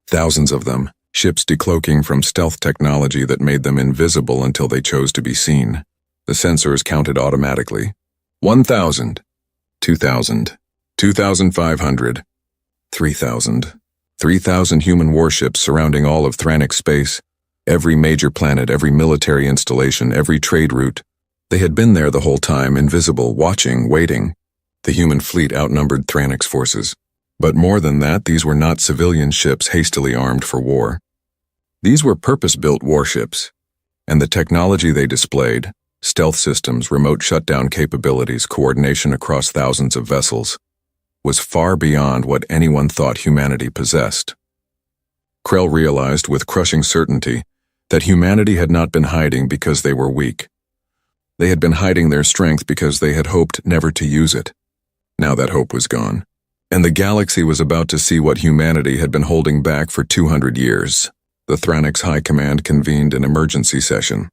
Thousands of them. Ships decloaking from stealth technology that made them invisible until they chose to be seen. The sensors counted automatically. 1,000. 2,000. 2,500. 3,000. 3,000 human warships surrounding all of Thranix space. Every major planet, every military installation, every trade route. They had been there the whole time, invisible, watching, waiting. The human fleet outnumbered Thranix forces. But more than that, these were not civilian ships hastily armed for war. These were purpose-built warships, and the technology they displayed, stealth systems, remote shutdown capabilities, coordination across thousands of vessels, was far beyond what anyone thought humanity possessed. Krell realized with crushing certainty that humanity had not been hiding because they were weak. They had been hiding their strength because they had hoped never to use it. Now that hope was gone, and the galaxy was about to see what humanity had been holding back for 200 years. The Thranix High Command convened an emergency session.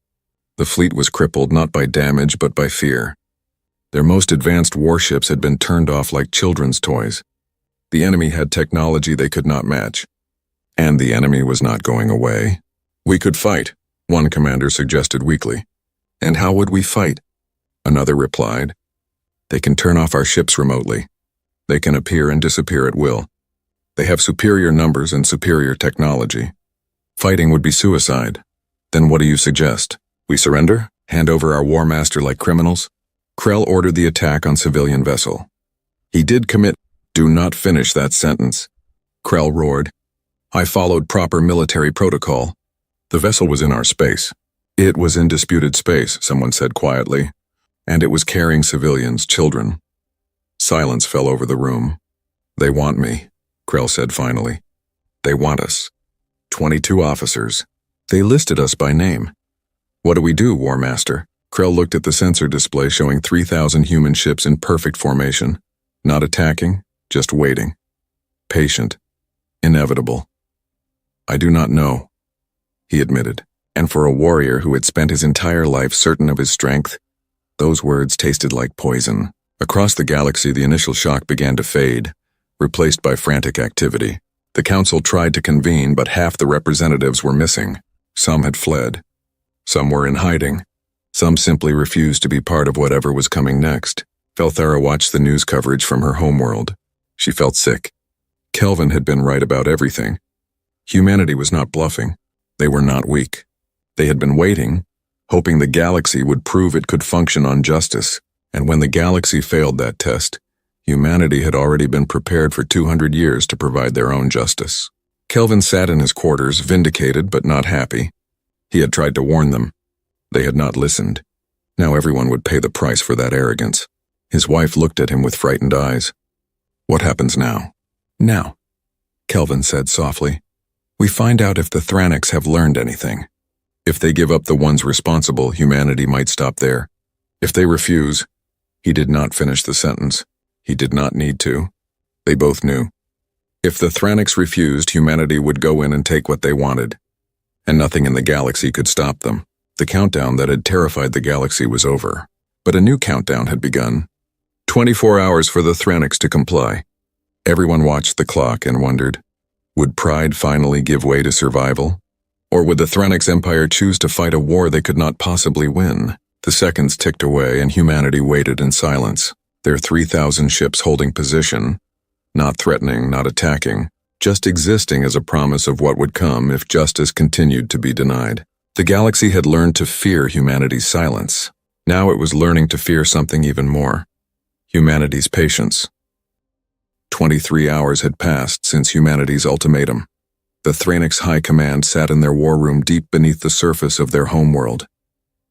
The fleet was crippled not by damage but by fear. Their most advanced warships had been turned off like children's toys. The enemy had technology they could not match. And the enemy was not going away. We could fight, one commander suggested weakly. And how would we fight? Another replied. They can turn off our ships remotely. They can appear and disappear at will. They have superior numbers and superior technology. Fighting would be suicide. Then what do you suggest? We surrender? Hand over our War Master like criminals? Krell ordered the attack on civilian vessel. He did commit. Do not finish that sentence. Krell roared. I followed proper military protocol. The vessel was in our space. It was in disputed space, someone said quietly. And it was carrying civilians, children. Silence fell over the room. They want me, Krell said finally. They want us. 22 officers. They listed us by name. What do we do, War Master? Krell looked at the sensor display showing 3,000 human ships in perfect formation. Not attacking, just waiting. Patient. Inevitable. I do not know, he admitted. And for a warrior who had spent his entire life certain of his strength, those words tasted like poison. Across the galaxy, the initial shock began to fade, replaced by frantic activity. The council tried to convene, but half the representatives were missing. Some had fled. Some were in hiding. Some simply refused to be part of whatever was coming next. Felthara watched the news coverage from her homeworld. She felt sick. Kelvin had been right about everything. Humanity was not bluffing. They were not weak. They had been waiting, hoping the galaxy would prove it could function on justice, and when the galaxy failed that test, Humanity had already been prepared for 200 years to provide their own justice. Kelvin sat in his quarters, vindicated but not happy. He had tried to warn them. They had not listened. Now everyone would pay the price for that arrogance. His wife looked at him with frightened eyes. "What happens now?" "Now," Kelvin said softly, "we find out if the Thranics have learned anything. If they give up the ones responsible, humanity might stop there. If they refuse—" He did not finish the sentence. He did not need to. They both knew. If the Thranics refused, humanity would go in and take what they wanted, and nothing in the galaxy could stop them. The countdown that had terrified the galaxy was over, but a new countdown had begun. 24 hours for the Thranics to comply. Everyone watched the clock and wondered, would pride finally give way to survival? Or would the Thranics Empire choose to fight a war they could not possibly win? The seconds ticked away and humanity waited in silence, their 3,000 ships holding position, not threatening, not attacking, just existing as a promise of what would come if justice continued to be denied. The galaxy had learned to fear humanity's silence. Now it was learning to fear something even more: humanity's patience. 23 hours had passed since humanity's ultimatum. The Thranics High Command sat in their war room deep beneath the surface of their homeworld.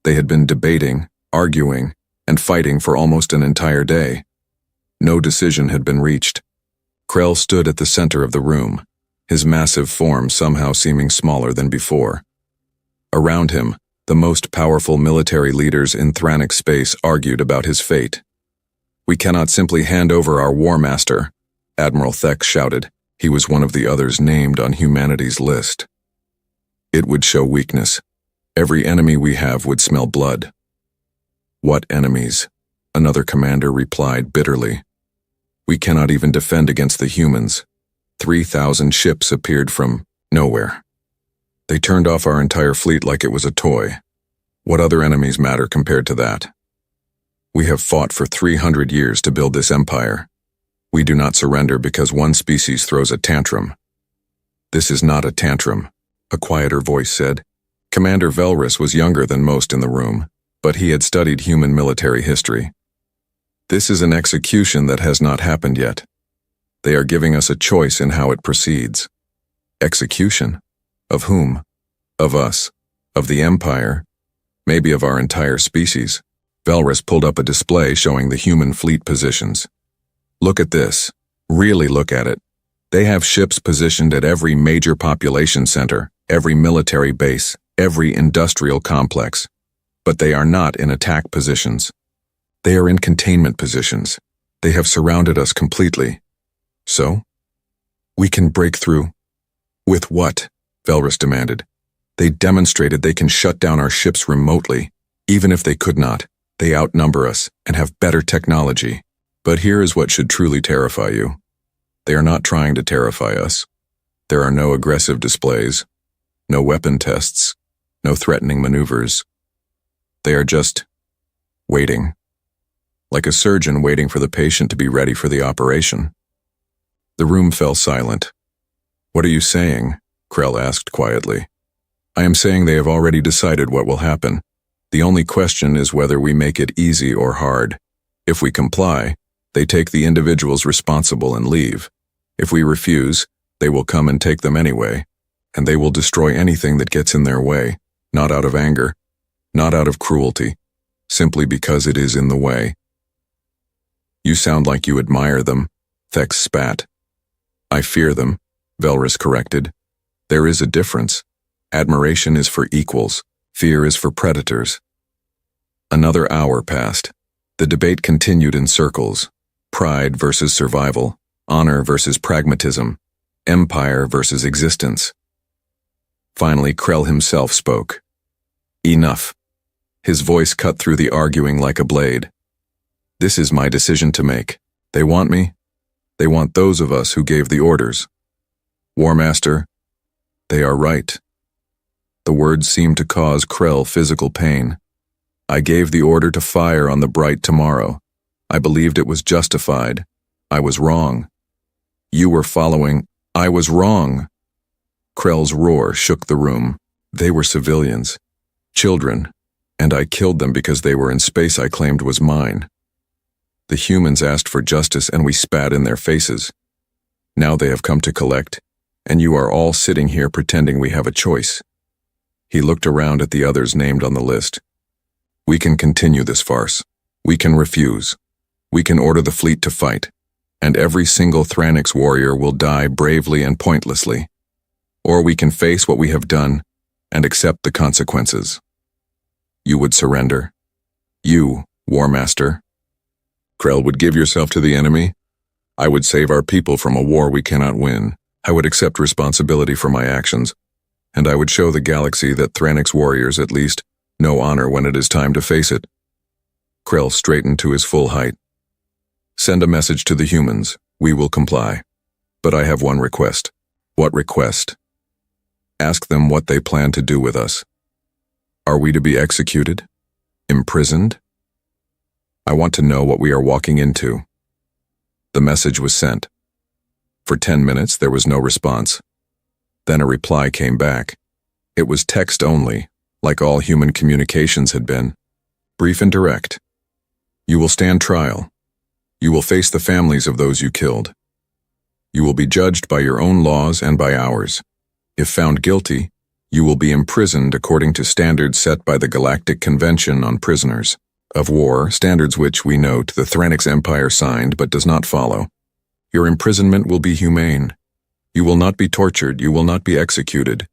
They had been debating, arguing, and fighting for almost an entire day. No decision had been reached. Krell stood at the center of the room, his massive form somehow seeming smaller than before. Around him, the most powerful military leaders in Thranic space argued about his fate. "We cannot simply hand over our War Master," Admiral Thek shouted. He was one of the others named on humanity's list. "It would show weakness. Every enemy we have would smell blood." "What enemies?" another commander replied bitterly. "We cannot even defend against the humans. 3,000 ships appeared from nowhere. They turned off our entire fleet like it was a toy. What other enemies matter compared to that? We have fought for 300 years to build this empire. We do not surrender because one species throws a tantrum." "This is not a tantrum," a quieter voice said. Commander Velrus was younger than most in the room, but he had studied human military history. "This is an execution that has not happened yet. They are giving us a choice in how it proceeds." "Execution? Of whom?" "Of us. Of the Empire. Maybe of our entire species." Velrus pulled up a display showing the human fleet positions. "Look at this. Really look at it. They have ships positioned at every major population center, every military base, every industrial complex. But they are not in attack positions. They are in containment positions. They have surrounded us completely. So? We can break through." "With what?" Velrus demanded. "They demonstrated they can shut down our ships remotely. Even if they could not, they outnumber us and have better technology. But here is what should truly terrify you. They are not trying to terrify us. There are no aggressive displays, no weapon tests, no threatening maneuvers. They are just waiting. Like a surgeon waiting for the patient to be ready for the operation." The room fell silent. "What are you saying?" Krell asked quietly. "I am saying they have already decided what will happen. The only question is whether we make it easy or hard. If we comply, they take the individuals responsible and leave. If we refuse, they will come and take them anyway, and they will destroy anything that gets in their way, not out of anger, not out of cruelty, simply because it is in the way." "You sound like you admire them," Thek spat. "I fear them," Velrus corrected. "There is a difference. Admiration is for equals, fear is for predators." Another hour passed. The debate continued in circles. Pride versus survival, honor versus pragmatism, empire versus existence. Finally, Krell himself spoke. "Enough." His voice cut through the arguing like a blade. "This is my decision to make. They want me. They want those of us who gave the orders. War Master, they are right." The words seemed to cause Krell physical pain. "I gave the order to fire on the bright tomorrow. I believed it was justified. I was wrong. You were following. I was wrong." Krell's roar shook the room. "They were civilians, children, and I killed them because they were in space I claimed was mine." The humans asked for justice and we spat in their faces. Now they have come to collect, and you are all sitting here pretending we have a choice." He looked around at the others named on the list. "We can continue this farce. We can refuse. We can order the fleet to fight, and every single Thranix warrior will die bravely and pointlessly. Or we can face what we have done and accept the consequences. You would surrender? You, War Master?" Krell would give yourself to the enemy. I would save our people from a war we cannot win. I would accept responsibility for my actions, and I would show the galaxy that Thranix warriors, at least, know honor when it is time to face it. Krell straightened to his full height. "Send a message to the humans. We will comply. But I have one request." "What request?" "Ask them what they plan to do with us. Are we to be executed? Imprisoned? I want to know what we are walking into." The message was sent. For 10 minutes there was no response. Then a reply came back. It was text only, like all human communications had been. Brief and direct. "You will stand trial. You will face the families of those you killed. You will be judged by your own laws and by ours. If found guilty, you will be imprisoned according to standards set by the Galactic Convention on Prisoners of War, standards which, we note, the Thranix Empire signed but does not follow. Your imprisonment will be humane. You will not be tortured, you will not be executed.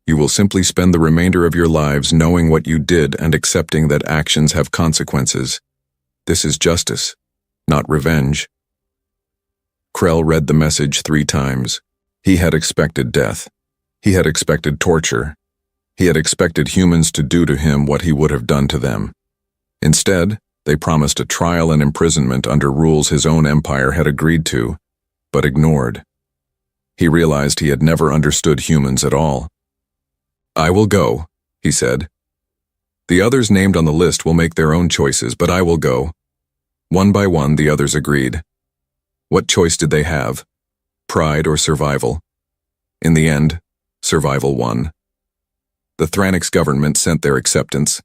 You will simply spend the remainder of your lives knowing what you did and accepting that actions have consequences. This is justice, not revenge." Krell read the message 3 times. He had expected death. He had expected torture. He had expected humans to do to him what he would have done to them. Instead, they promised a trial and imprisonment under rules his own empire had agreed to, but ignored. He realized he had never understood humans at all. "I will go," he said. "The others named on the list will make their own choices, but I will go." One by one, the others agreed. What choice did they have? Pride or survival? In the end, survival won. The Thranix government sent their acceptance.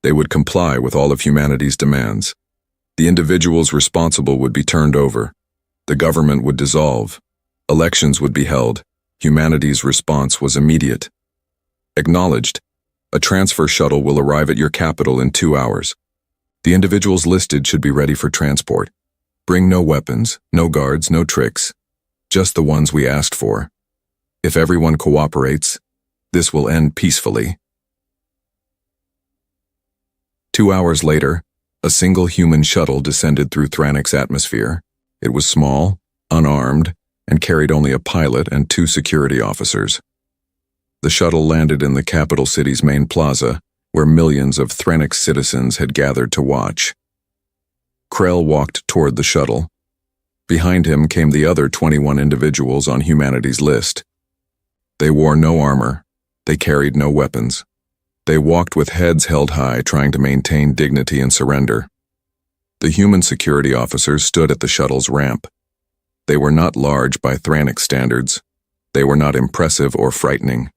They would comply with all of humanity's demands. The individuals responsible would be turned over. The government would dissolve. Elections would be held. Humanity's response was immediate. Acknowledged. A transfer shuttle will arrive at your capital in 2 hours. The individuals listed should be ready for transport. Bring no weapons, no guards, no tricks. Just the ones we asked for. If everyone cooperates, this will end peacefully. 2 hours later, a single human shuttle descended through Thranix atmosphere. It was small, unarmed, and carried only a pilot and 2 security officers. The shuttle landed in the capital city's main plaza, where millions of Thranix citizens had gathered to watch. Krell walked toward the shuttle. Behind him came the other 21 individuals on humanity's list. They wore no armor. They carried no weapons. They walked with heads held high, trying to maintain dignity and surrender. The human security officers stood at the shuttle's ramp. They were not large by Thranix standards. They were not impressive or frightening.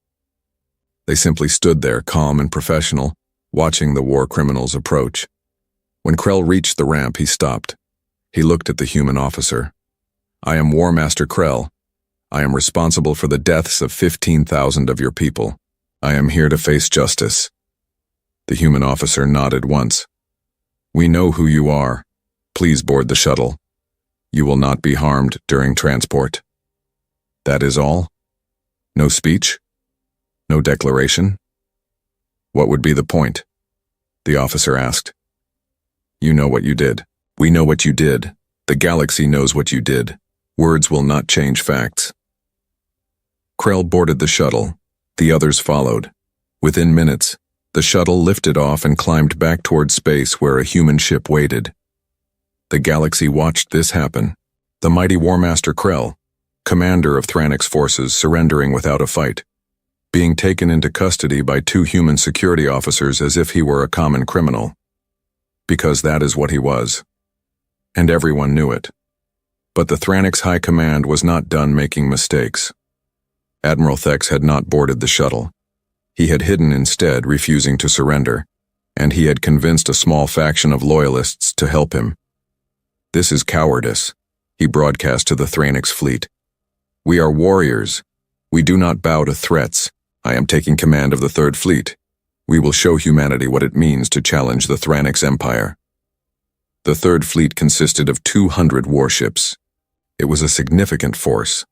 They simply stood there, calm and professional, watching the war criminals approach. When Krell reached the ramp, he stopped. He looked at the human officer. "I am War Master Krell. I am responsible for the deaths of 15,000 of your people. I am here to face justice." The human officer nodded once. "We know who you are. Please board the shuttle. You will not be harmed during transport." "That is all? No speech? No declaration?" "What would be the point?" the officer asked. "You know what you did. We know what you did. The galaxy knows what you did. Words will not change facts." Krell boarded the shuttle. The others followed. Within minutes, the shuttle lifted off and climbed back toward space where a human ship waited. The galaxy watched this happen. The mighty War Master Krell, commander of Thranix forces, surrendering without a fight, being taken into custody by 2 human security officers as if he were a common criminal. Because that is what he was. And everyone knew it. But the Thranix High Command was not done making mistakes. Admiral Thex had not boarded the shuttle. He had hidden instead, refusing to surrender, and he had convinced a small faction of loyalists to help him. "This is cowardice," he broadcast to the Thranix fleet. "We are warriors. We do not bow to threats. I am taking command of the Third Fleet. We will show humanity what it means to challenge the Thranix Empire." The Third Fleet consisted of 200 warships. It was a significant force.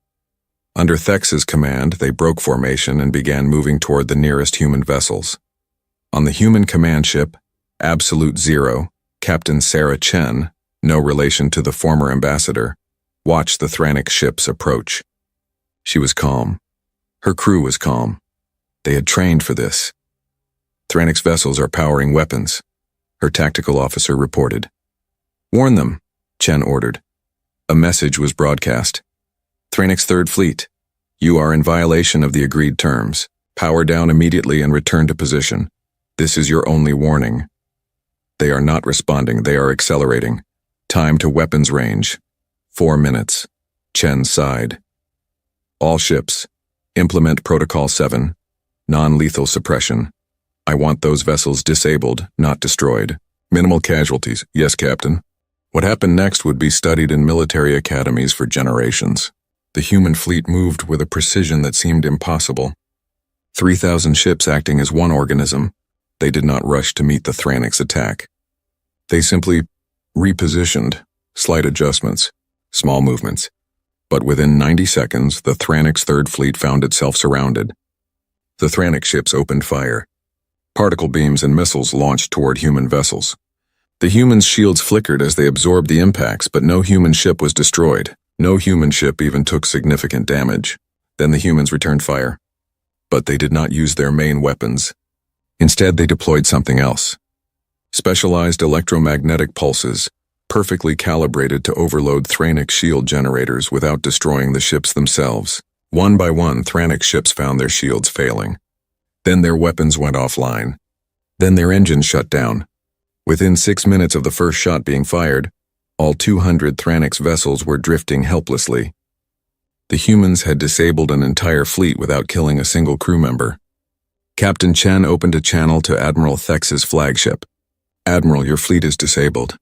Under Thex's command, they broke formation and began moving toward the nearest human vessels. On the human command ship, Absolute Zero, Captain Sarah Chen, no relation to the former ambassador, watched the Thranix ships approach. She was calm. Her crew was calm. They had trained for this. "Thranix vessels are powering weapons," her tactical officer reported. "Warn them," Chen ordered. A message was broadcast. "Thranix Third Fleet, you are in violation of the agreed terms. Power down immediately and return to position. This is your only warning." They are not responding, they are accelerating. Time to weapons range. 4 minutes. Chen sighed. "All ships, implement Protocol 7, non-lethal suppression. I want those vessels disabled, not destroyed. Minimal casualties, yes, Captain." What happened next would be studied in military academies for generations. The human fleet moved with a precision that seemed impossible. 3,000 ships acting as one organism, they did not rush to meet the Thranix attack. They simply repositioned, slight adjustments, small movements. But within 90 seconds, the Thranix Third Fleet found itself surrounded. The Thranix ships opened fire. Particle beams and missiles launched toward human vessels. The humans' shields flickered as they absorbed the impacts, but no human ship was destroyed. No human ship even took significant damage. Then the humans returned fire. But they did not use their main weapons. Instead, they deployed something else. Specialized electromagnetic pulses, perfectly calibrated to overload Thranix shield generators without destroying the ships themselves. One by one, Thranix ships found their shields failing. Then their weapons went offline. Then their engines shut down. Within 6 minutes of the first shot being fired, all 200 Thranix vessels were drifting helplessly. The humans had disabled an entire fleet without killing a single crew member. Captain Chen opened a channel to Admiral Thex's flagship. "Admiral, your fleet is disabled.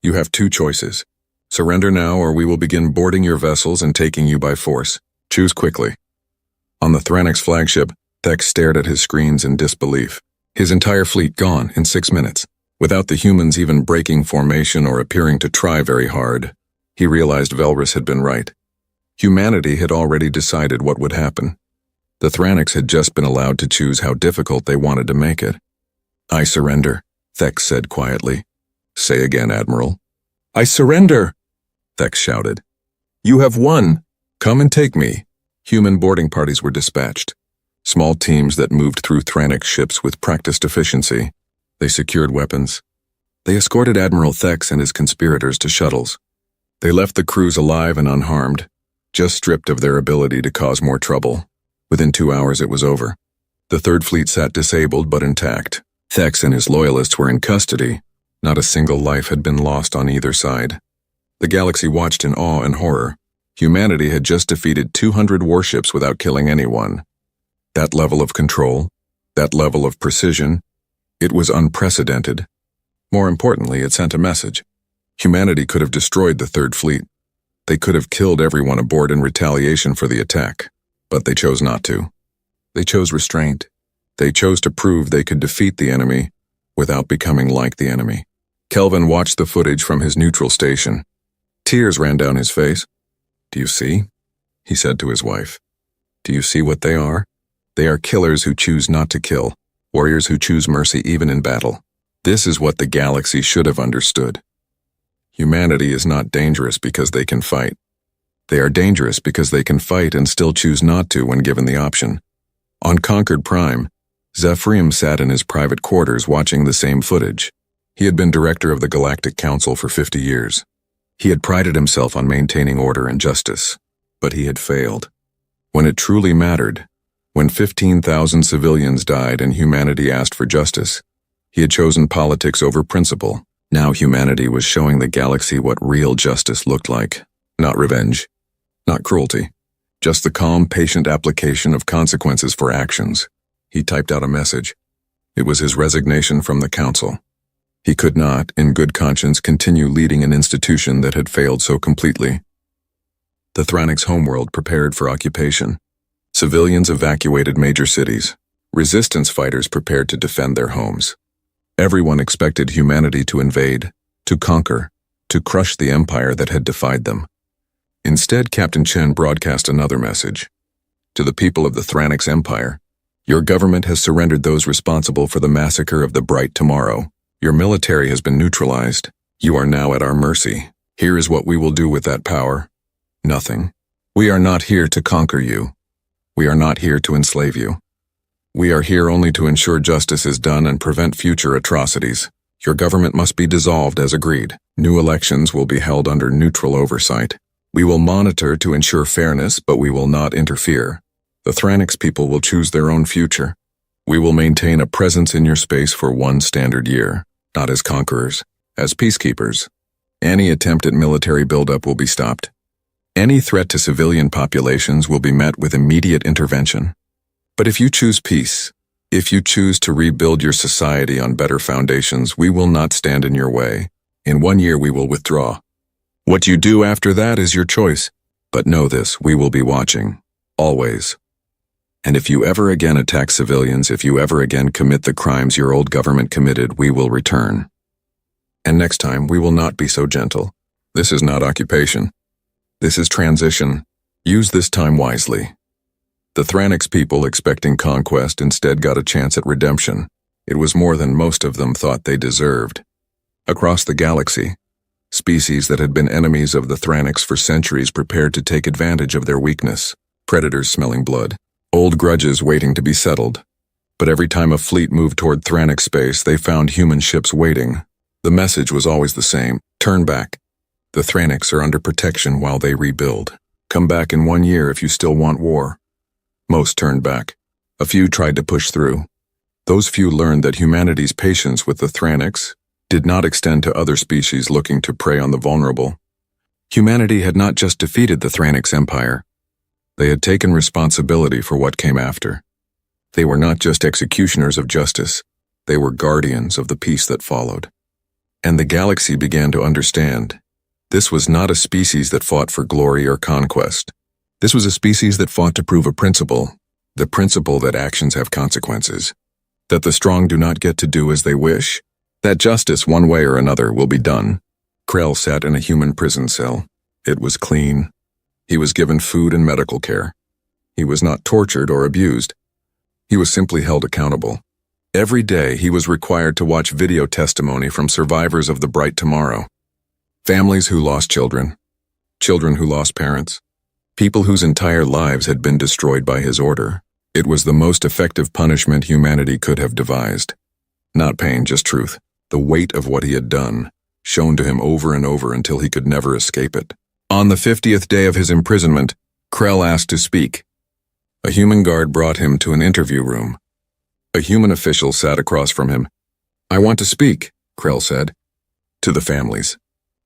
You have 2 choices. Surrender now or we will begin boarding your vessels and taking you by force. Choose quickly." On the Thranix flagship, Thex stared at his screens in disbelief. His entire fleet gone in 6 minutes. Without the humans even breaking formation or appearing to try very hard, he realized Velrus had been right. Humanity had already decided what would happen. The Thranix had just been allowed to choose how difficult they wanted to make it. "I surrender," Thex said quietly. "Say again, Admiral." "I surrender," Thex shouted. "You have won. Come and take me." Human boarding parties were dispatched. Small teams that moved through Thranix ships with practiced efficiency. They secured weapons. They escorted Admiral Thex and his conspirators to shuttles. They left the crews alive and unharmed, just stripped of their ability to cause more trouble. Within 2 hours it was over. The Third Fleet sat disabled but intact. Thex and his loyalists were in custody. Not a single life had been lost on either side. The galaxy watched in awe and horror. Humanity had just defeated 200 warships without killing anyone. That level of control, that level of precision, it was unprecedented. More importantly, it sent a message. Humanity could have destroyed the Third Fleet. They could have killed everyone aboard in retaliation for the attack, but they chose not to. They chose restraint. They chose to prove they could defeat the enemy without becoming like the enemy. Kelvin watched the footage from his neutral station. Tears ran down his face. "Do you see?" he said to his wife. "Do you see what they are? They are killers who choose not to kill. Warriors who choose mercy even in battle. This is what the galaxy should have understood. Humanity is not dangerous because they can fight. They are dangerous because they can fight and still choose not to when given the option." On Concord Prime, Zephyrium sat in his private quarters watching the same footage. He had been director of the Galactic Council for 50 years. He had prided himself on maintaining order and justice, but he had failed. When it truly mattered, when 15,000 civilians died and humanity asked for justice, he had chosen politics over principle. Now humanity was showing the galaxy what real justice looked like. Not revenge, not cruelty, just the calm, patient application of consequences for actions. He typed out a message. It was his resignation from the council. He could not, in good conscience, continue leading an institution that had failed so completely. The Thranix homeworld prepared for occupation. Civilians evacuated major cities. Resistance fighters prepared to defend their homes. Everyone expected humanity to invade, to conquer, to crush the empire that had defied them. Instead, Captain Chen broadcast another message. To the people of the Thranix Empire, your government has surrendered those responsible for the massacre of the bright tomorrow. Your military has been neutralized. You are now at our mercy. Here is what we will do with that power. Nothing. We are not here to conquer you. We are not here to enslave you. We are here only to ensure justice is done and prevent future atrocities. Your government must be dissolved as agreed. New elections will be held under neutral oversight. We will monitor to ensure fairness, but we will not interfere. The Thranix people will choose their own future. We will maintain a presence in your space for 1 standard year, not as conquerors, as peacekeepers. Any attempt at military buildup will be stopped. Any threat to civilian populations will be met with immediate intervention. But if you choose peace, if you choose to rebuild your society on better foundations, we will not stand in your way. In 1 year we will withdraw. What you do after that is your choice. But know this, we will be watching. Always. And if you ever again attack civilians, if you ever again commit the crimes your old government committed, we will return. And next time, we will not be so gentle. This is not occupation. This is transition. Use this time wisely. The Thranix people, expecting conquest, instead got a chance at redemption. It was more than most of them thought they deserved. Across the galaxy, species that had been enemies of the Thranix for centuries prepared to take advantage of their weakness, predators smelling blood, old grudges waiting to be settled. But every time a fleet moved toward Thranix space, they found human ships waiting. The message was always the same: turn back. The Thranix are under protection while they rebuild. Come back in 1 year if you still want war. Most turned back. A few tried to push through. Those few learned that humanity's patience with the Thranix did not extend to other species looking to prey on the vulnerable. Humanity had not just defeated the Thranix Empire. They had taken responsibility for what came after. They were not just executioners of justice. They were guardians of the peace that followed. And the galaxy began to understand. This was not a species that fought for glory or conquest. This was a species that fought to prove a principle, the principle that actions have consequences, that the strong do not get to do as they wish, that justice, one way or another, will be done. Krell sat in a human prison cell. It was clean. He was given food and medical care. He was not tortured or abused. He was simply held accountable. Every day he was required to watch video testimony from survivors of the bright tomorrow. Families who lost children, children who lost parents, people whose entire lives had been destroyed by his order. It was the most effective punishment humanity could have devised. Not pain, just truth. The weight of what he had done, shown to him over and over until he could never escape it. On the 50th day of his imprisonment, Krell asked to speak. A human guard brought him to an interview room. A human official sat across from him. "I want to speak," Krell said. "To the families.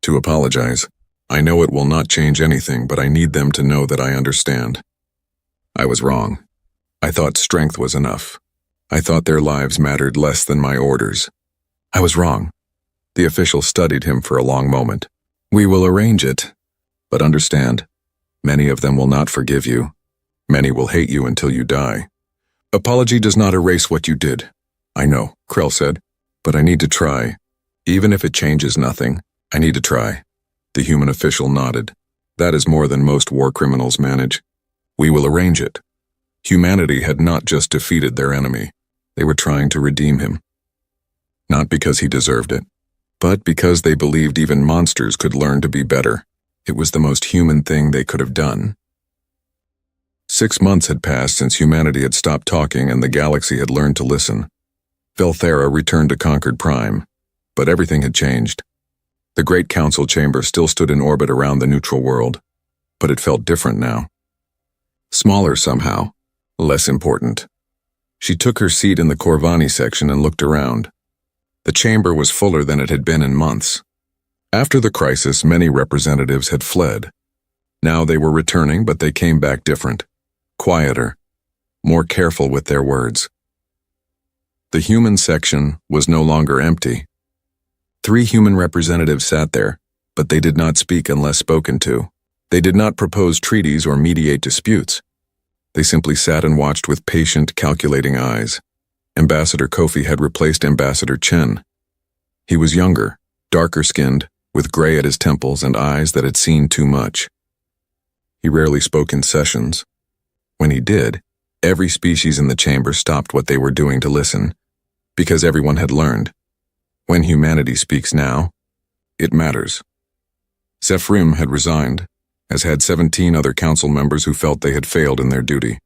To apologize. I know it will not change anything, but I need them to know that I understand. I was wrong. I thought strength was enough. I thought their lives mattered less than my orders. I was wrong." The official studied him for a long moment. "We will arrange it. But understand, many of them will not forgive you. Many will hate you until you die. Apology does not erase what you did." "I know," Krell said, "but I need to try. Even if it changes nothing, I need to try." The human official nodded. "That is more than most war criminals manage. We will arrange it." Humanity had not just defeated their enemy. They were trying to redeem him. Not because he deserved it, but because they believed even monsters could learn to be better. It was the most human thing they could have done. 6 months had passed since humanity had stopped talking and the galaxy had learned to listen. Velthera returned to Concord Prime, but everything had changed. The Great Council chamber still stood in orbit around the neutral world, but it felt different now. Smaller somehow, less important. She took her seat in the Corvani section and looked around. The chamber was fuller than it had been in months. After the crisis, many representatives had fled. Now they were returning, but they came back different, quieter, more careful with their words. The human section was no longer empty. 3 human representatives sat there, but they did not speak unless spoken to. They did not propose treaties or mediate disputes. They simply sat and watched with patient, calculating eyes. Ambassador Kofi had replaced Ambassador Chen. He was younger, darker-skinned, with gray at his temples and eyes that had seen too much. He rarely spoke in sessions. When he did, every species in the chamber stopped what they were doing to listen, because everyone had learned. When humanity speaks now, it matters. Zephyrim had resigned, as had 17 other council members who felt they had failed in their duty.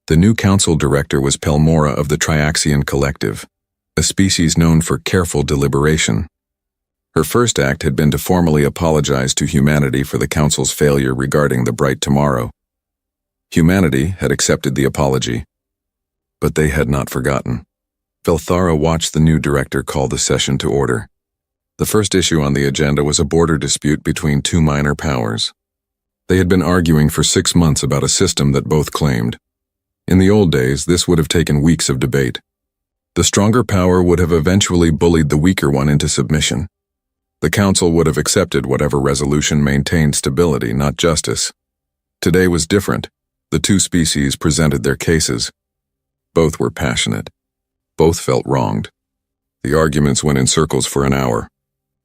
The new council director was Pelmora of the Triaxian Collective, a species known for careful deliberation. Her first act had been to formally apologize to humanity for the council's failure regarding the bright tomorrow. Humanity had accepted the apology, but they had not forgotten. Velthara watched the new director call the session to order. The first issue on the agenda was a border dispute between 2 minor powers. They had been arguing for 6 months about a system that both claimed. In the old days, this would have taken weeks of debate. The stronger power would have eventually bullied the weaker one into submission. The council would have accepted whatever resolution maintained stability, not justice. Today was different. The 2 species presented their cases. Both were passionate. Both felt wronged. The arguments went in circles for an hour.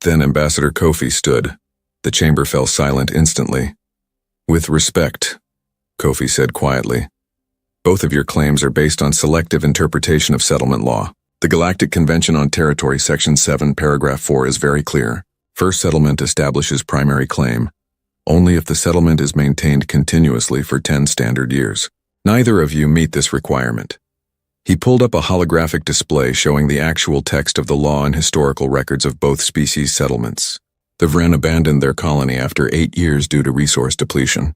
Then Ambassador Kofi stood. The chamber fell silent instantly. "With respect," Kofi said quietly, "both of your claims are based on selective interpretation of settlement law. The Galactic Convention on Territory, Section 7, Paragraph 4 is very clear. First settlement establishes primary claim, only if the settlement is maintained continuously for 10 standard years. Neither of you meet this requirement." He pulled up a holographic display showing the actual text of the law and historical records of both species' settlements. The Vren abandoned their colony after 8 years due to resource depletion.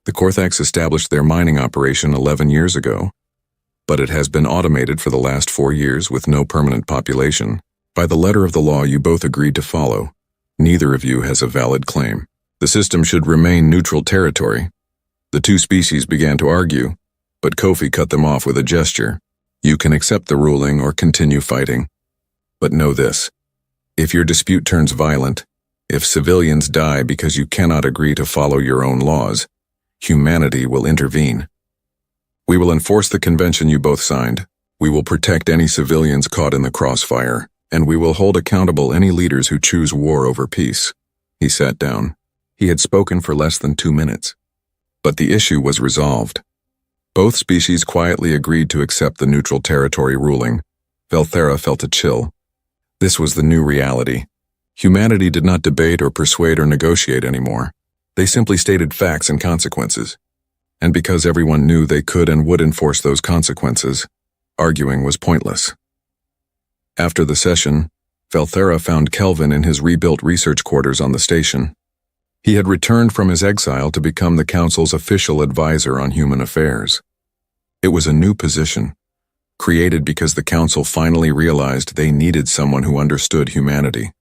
The Korthax established their mining operation 11 years ago, but it has been automated for the last 4 years with no permanent population. By the letter of the law you both agreed to follow, neither of you has a valid claim. The system should remain neutral territory. The 2 species began to argue, but Kofi cut them off with a gesture. You can accept the ruling or continue fighting. But know this: if your dispute turns violent, if civilians die because you cannot agree to follow your own laws, humanity will intervene. We will enforce the convention you both signed. We will protect any civilians caught in the crossfire, and we will hold accountable any leaders who choose war over peace. He sat down. He had spoken for less than 2 minutes. But the issue was resolved. Both species quietly agreed to accept the neutral territory ruling. Velthara felt a chill. This was the new reality. Humanity did not debate or persuade or negotiate anymore. They simply stated facts and consequences. And because everyone knew they could and would enforce those consequences, arguing was pointless. After the session, Velthara found Kelvin in his rebuilt research quarters on the station. He had returned from his exile to become the Council's official advisor on human affairs. It was a new position, created because the Council finally realized they needed someone who understood humanity.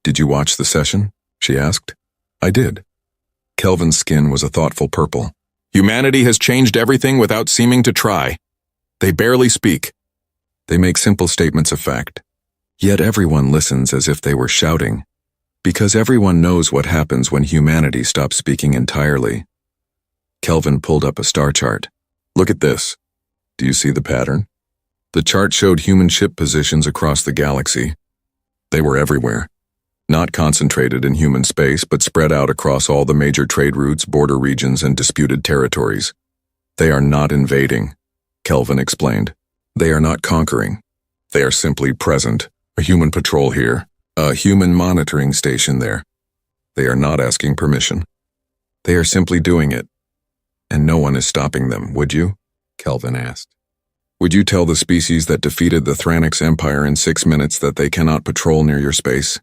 "Did you watch the session?" she asked. "I did." Kelvin's skin was a thoughtful purple. "Humanity has changed everything without seeming to try. They barely speak. They make simple statements of fact. Yet everyone listens as if they were shouting, because everyone knows what happens when humanity stops speaking entirely." Kelvin pulled up a star chart. "Look at this. Do you see the pattern?" The chart showed human ship positions across the galaxy. They were everywhere. Not concentrated in human space, but spread out across all the major trade routes, border regions, and disputed territories. "They are not invading," Kelvin explained. "They are not conquering. They are simply present. A human patrol here, a human monitoring station there. They are not asking permission. They are simply doing it. And no one is stopping them, would you?" Kelvin asked. "Would you tell the species that defeated the Thranix Empire in 6 minutes that they cannot patrol near your space?"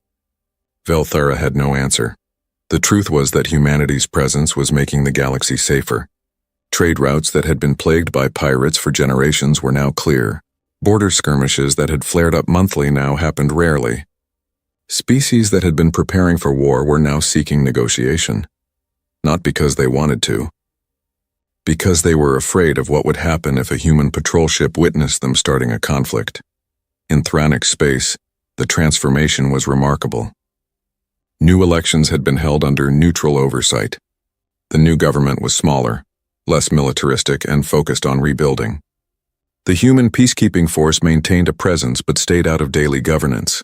Velthara had no answer. The truth was that humanity's presence was making the galaxy safer. Trade routes that had been plagued by pirates for generations were now clear. Border skirmishes that had flared up monthly now happened rarely. Species that had been preparing for war were now seeking negotiation. Not because they wanted to. Because they were afraid of what would happen if a human patrol ship witnessed them starting a conflict. In Thranix space, The transformation was remarkable. New elections had been held under neutral oversight. The new government was smaller, less militaristic, and focused on rebuilding. The human peacekeeping force maintained a presence but stayed out of daily governance.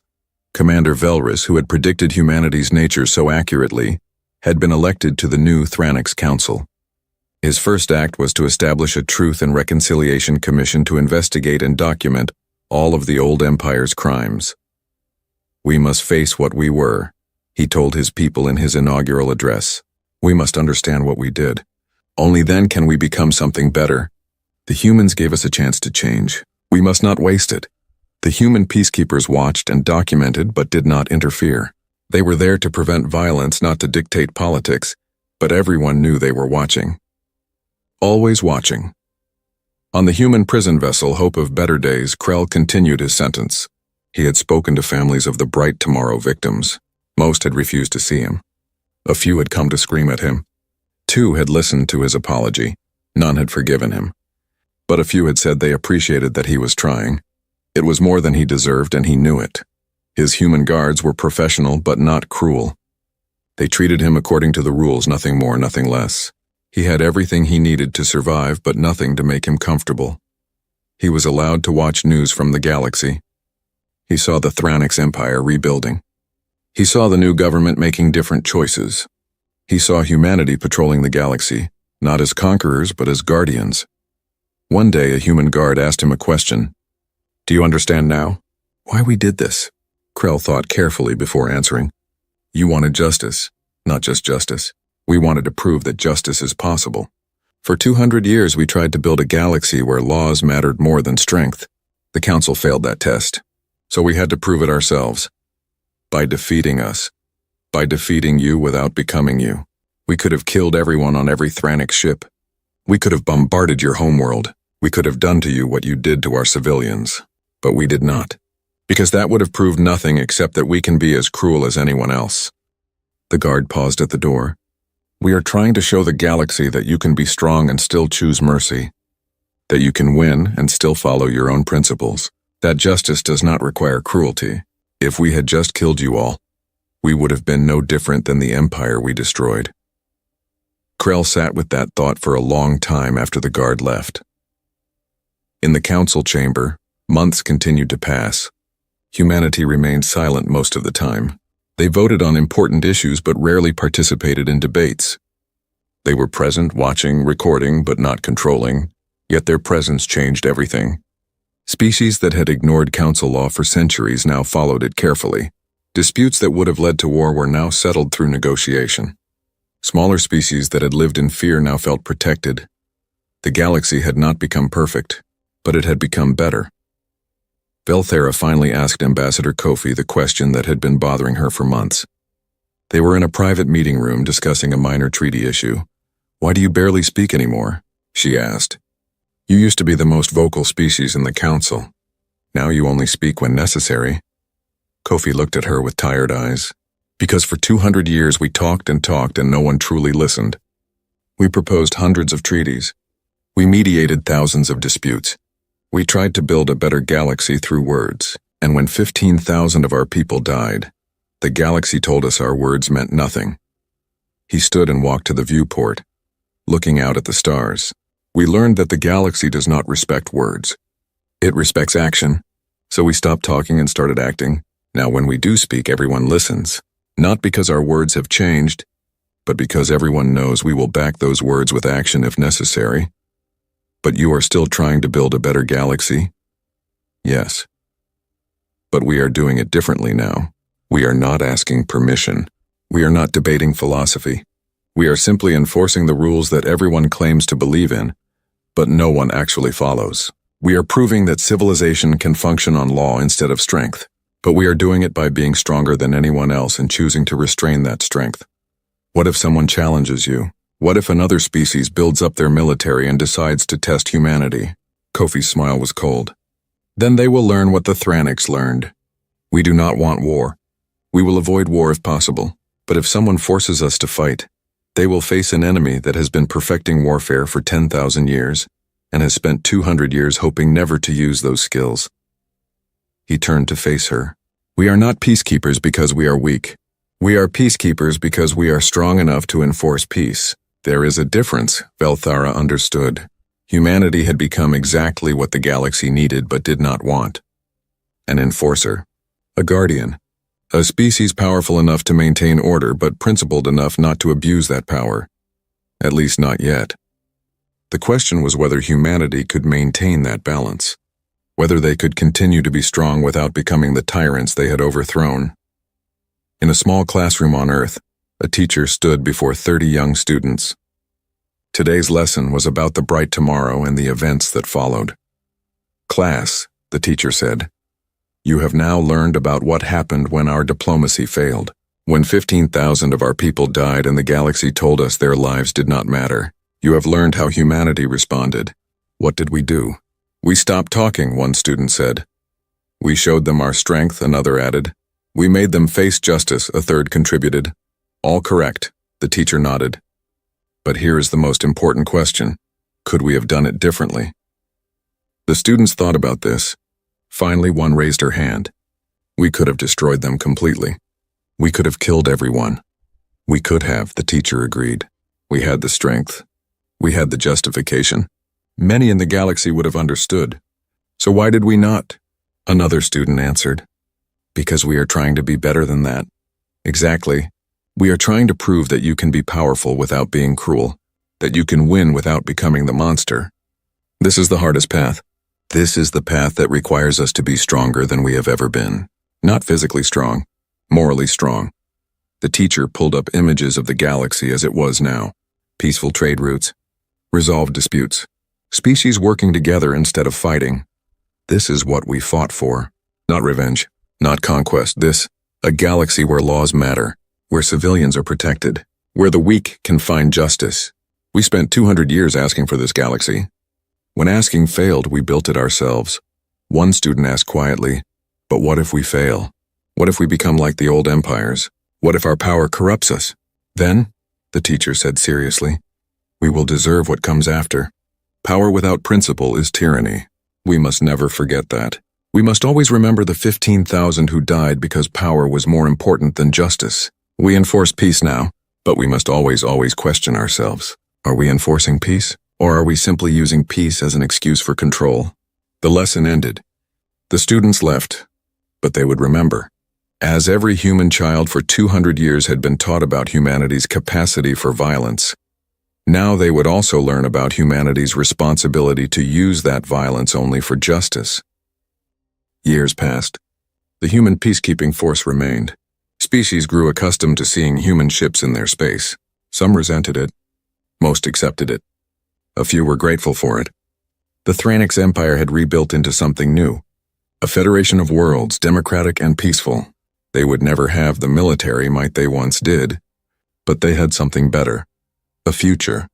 Commander Velris, who had predicted humanity's nature so accurately, had been elected to the new Thranix Council. His first act was to establish a Truth and Reconciliation Commission to investigate and document all of the old Empire's crimes. "We must face what we were," he told his people in his inaugural address. "We must understand what we did. Only then can we become something better. The humans gave us a chance to change. We must not waste it." The human peacekeepers watched and documented but did not interfere. They were there to prevent violence, not to dictate politics, but everyone knew they were watching. Always watching. On the human prison vessel Hope of Better Days, Krell continued his sentence. He had spoken to families of the Bright Tomorrow victims. Most had refused to see him. A few had come to scream at him. 2 had listened to his apology. None had forgiven him. But a few had said they appreciated that he was trying. It was more than he deserved, and he knew it. His human guards were professional but not cruel. They treated him according to the rules, nothing more, nothing less. He had everything he needed to survive, but nothing to make him comfortable. He was allowed to watch news from the galaxy. He saw the Thranix Empire rebuilding. He saw the new government making different choices. He saw humanity patrolling the galaxy, not as conquerors but as guardians. One day a human guard asked him a question. "Do you understand now? Why we did this?" Krell thought carefully before answering. "You wanted justice, not just justice. We wanted to prove that justice is possible. For 200 years we tried to build a galaxy where laws mattered more than strength. The Council failed that test, so we had to prove it ourselves. By defeating us. By defeating you without becoming you. We could have killed everyone on every Thranix ship. We could have bombarded your homeworld. We could have done to you what you did to our civilians. But we did not. Because that would have proved nothing except that we can be as cruel as anyone else." The guard paused at the door. "We are trying to show the galaxy that you can be strong and still choose mercy. That you can win and still follow your own principles. That justice does not require cruelty. If we had just killed you all, we would have been no different than the Empire we destroyed." Krell sat with that thought for a long time after the guard left. In the council chamber, months continued to pass. Humanity remained silent most of the time. They voted on important issues but rarely participated in debates. They were present, watching, recording, but not controlling, yet their presence changed everything. Species that had ignored council law for centuries now followed it carefully. Disputes that would have led to war were now settled through negotiation. Smaller species that had lived in fear now felt protected. The galaxy had not become perfect, but it had become better. Velthera finally asked Ambassador Kofi the question that had been bothering her for months. They were in a private meeting room discussing a minor treaty issue. "Why do you barely speak anymore?" she asked. "You used to be the most vocal species in the council. Now you only speak when necessary." Kofi looked at her with tired eyes. "Because for 200 years we talked and no one truly listened. We proposed hundreds of treaties. We mediated thousands of disputes. We tried to build a better galaxy through words, and when 15,000 of our people died, the galaxy told us our words meant nothing." He stood and walked to the viewport, looking out at the stars. "We learned that the galaxy does not respect words. It respects action. So we stopped talking and started acting. Now when we do speak, everyone listens. Not because our words have changed, but because everyone knows we will back those words with action if necessary." "But you are still trying to build a better galaxy?" "Yes. But we are doing it differently now. We are not asking permission. We are not debating philosophy. We are simply enforcing the rules that everyone claims to believe in, but no one actually follows. We are proving that civilization can function on law instead of strength, but we are doing it by being stronger than anyone else and choosing to restrain that strength. What if someone challenges you? What if another species builds up their military and decides to test humanity?" Kofi's smile was cold. "Then they will learn what the Thranix learned. We do not want war. We will avoid war if possible, but if someone forces us to fight, they will face an enemy that has been perfecting warfare for 10,000 years and has spent 200 years hoping never to use those skills." He turned to face her. We are not peacekeepers because we are weak. We are peacekeepers because we are strong enough to enforce peace. There is a difference, Velthara understood. Humanity had become exactly what the galaxy needed but did not want. An enforcer. A guardian. A species powerful enough to maintain order but principled enough not to abuse that power. At least not yet. The question was whether humanity could maintain that balance. Whether they could continue to be strong without becoming the tyrants they had overthrown. In a small classroom on Earth, a teacher stood before 30 young students. Today's lesson was about the bright tomorrow and the events that followed. Class, the teacher said, you have now learned about what happened when our diplomacy failed. When 15,000 of our people died and the galaxy told us their lives did not matter. You have learned how humanity responded. What did we do? We stopped talking, one student said. We showed them our strength, another added. We made them face justice, a third contributed. All correct, the teacher nodded. But here is the most important question. Could we have done it differently? The students thought about this. Finally, one raised her hand. We could have destroyed them completely. We could have killed everyone. We could have, the teacher agreed. We had the strength. We had the justification. Many in the galaxy would have understood. So why did we not? Another student answered. Because we are trying to be better than that. Exactly. We are trying to prove that you can be powerful without being cruel, that you can win without becoming the monster. This is the hardest path. This is the path that requires us to be stronger than we have ever been. Not physically strong, morally strong. The teacher pulled up images of the galaxy as it was now. Peaceful trade routes, resolved disputes, species working together instead of fighting. This is what we fought for. Not revenge, not conquest. This, a galaxy where laws matter, where civilians are protected, where the weak can find justice. We spent 200 years asking for this galaxy. When asking failed, we built it ourselves. One student asked quietly, but what if we fail? What if we become like the old empires? What if our power corrupts us? Then, the teacher said seriously, we will deserve what comes after. Power without principle is tyranny. We must never forget that. We must always remember the 15,000 who died because power was more important than justice. We enforce peace now, but we must always question ourselves. Are we enforcing peace? Or are we simply using peace as an excuse for control? The lesson ended. The students left, but they would remember. As every human child for 200 years had been taught about humanity's capacity for violence, now they would also learn about humanity's responsibility to use that violence only for justice. Years passed. The human peacekeeping force remained. Species grew accustomed to seeing human ships in their space. Some resented it. Most accepted it. A few were grateful for it. The Thranix Empire had rebuilt into something new. A federation of worlds, democratic and peaceful. They would never have the military might they once did, but they had something better. A future.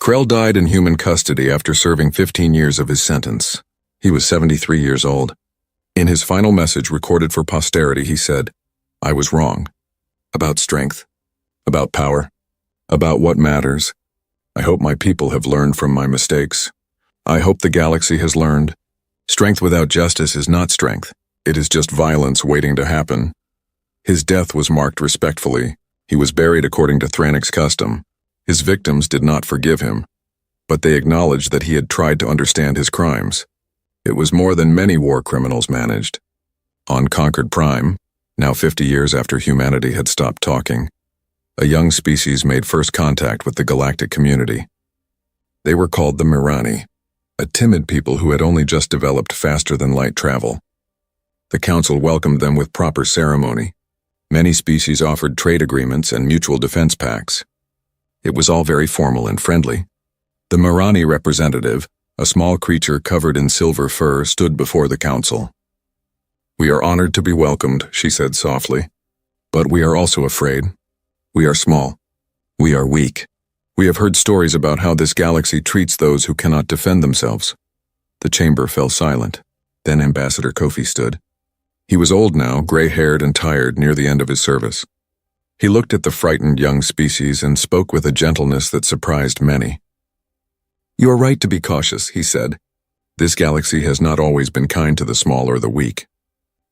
Krell died in human custody after serving 15 years of his sentence. He was 73 years old. In his final message recorded for posterity, he said, I was wrong. About strength. About power. About what matters. I hope my people have learned from my mistakes. I hope the galaxy has learned. Strength without justice is not strength. It is just violence waiting to happen. His death was marked respectfully. He was buried according to Thranix custom. His victims did not forgive him, but they acknowledged that he had tried to understand his crimes. It was more than many war criminals managed. On Concord Prime, now 50 years after humanity had stopped talking, a young species made first contact with the galactic community. They were called the Mirani, a timid people who had only just developed faster-than-light travel. The Council welcomed them with proper ceremony. Many species offered trade agreements and mutual defense pacts. It was all very formal and friendly. The Mirani representative, a small creature covered in silver fur, stood before the Council. We are honored to be welcomed, she said softly. But we are also afraid. We are small. We are weak. We have heard stories about how this galaxy treats those who cannot defend themselves. The chamber fell silent. Then Ambassador Kofi stood. He was old now, gray-haired and tired near the end of his service. He looked at the frightened young species and spoke with a gentleness that surprised many. You are right to be cautious, he said. This galaxy has not always been kind to the small or the weak.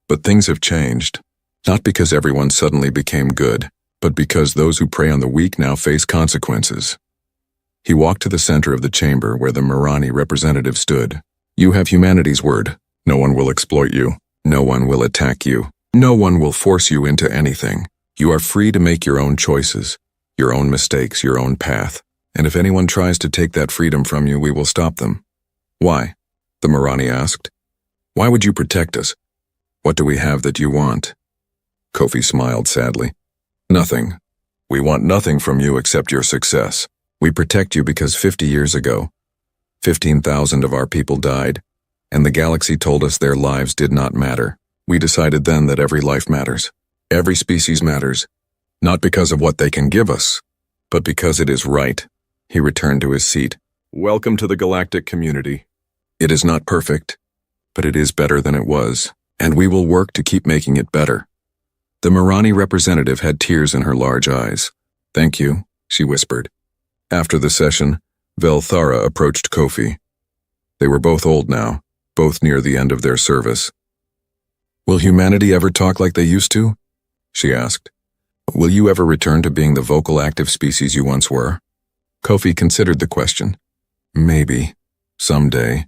But things have changed. Not because everyone suddenly became good, but because those who prey on the weak now face consequences. He walked to the center of the chamber where the Marani representative stood. You have humanity's word. No one will exploit you. No one will attack you. No one will force you into anything. You are free to make your own choices, your own mistakes, your own path. And if anyone tries to take that freedom from you, we will stop them. Why? The Marani asked. Why would you protect us? What do we have that you want? Kofi smiled sadly. Nothing. We want nothing from you except your success. We protect you because 50 years ago, 15,000 of our people died, and the galaxy told us their lives did not matter. We decided then that every life matters. Every species matters. Not because of what they can give us, but because it is right. He returned to his seat. Welcome to the galactic community. It is not perfect, but it is better than it was, and we will work to keep making it better. The Marani representative had tears in her large eyes. Thank you, she whispered. After the session, Velthara approached Kofi. They were both old now, both near the end of their service. Will humanity ever talk like they used to? She asked. Will you ever return to being the vocal active species you once were? Kofi considered the question. Maybe. Someday.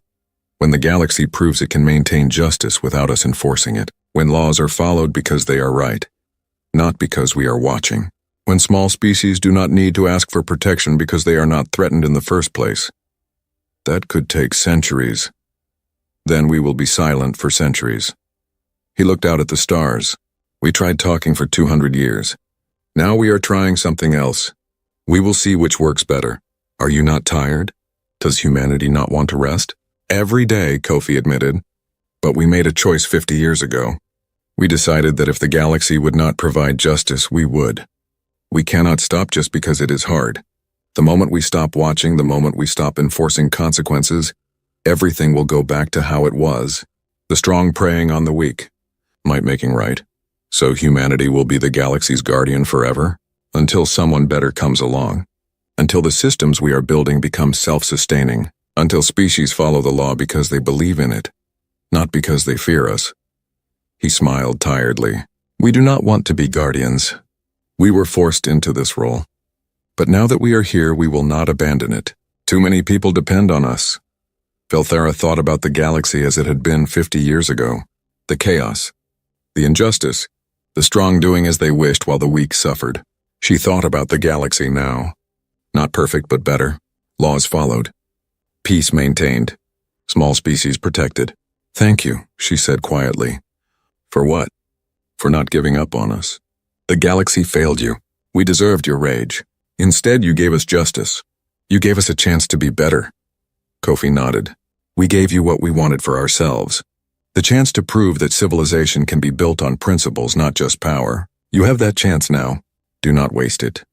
When the galaxy proves it can maintain justice without us enforcing it. When laws are followed because they are right, not because we are watching. When small species do not need to ask for protection because they are not threatened in the first place. That could take centuries. Then we will be silent for centuries. He looked out at the stars. We tried talking for 200 years. Now we are trying something else. We will see which works better. Are you not tired? Does humanity not want to rest? Every day, Kofi admitted. But we made a choice 50 years ago. We decided that if the galaxy would not provide justice, we would. We cannot stop just because it is hard. The moment we stop watching, the moment we stop enforcing consequences, everything will go back to how it was. The strong preying on the weak. Might making right. So humanity will be the galaxy's guardian forever? Until someone better comes along. Until the systems we are building become self-sustaining. Until species follow the law because they believe in it, not because they fear us. He smiled tiredly. We do not want to be guardians. We were forced into this role. But now that we are here, we will not abandon it. Too many people depend on us. Velthara thought about the galaxy as it had been 50 years ago. The chaos, the injustice, the strong doing as they wished while the weak suffered. She thought about the galaxy now. Not perfect, but better. Laws followed. Peace maintained. Small species protected. Thank you, she said quietly. For what? For not giving up on us. The galaxy failed you. We deserved your rage. Instead, you gave us justice. You gave us a chance to be better. Kofi nodded. We gave you what we wanted for ourselves. The chance to prove that civilization can be built on principles, not just power. You have that chance now. Do not waste it.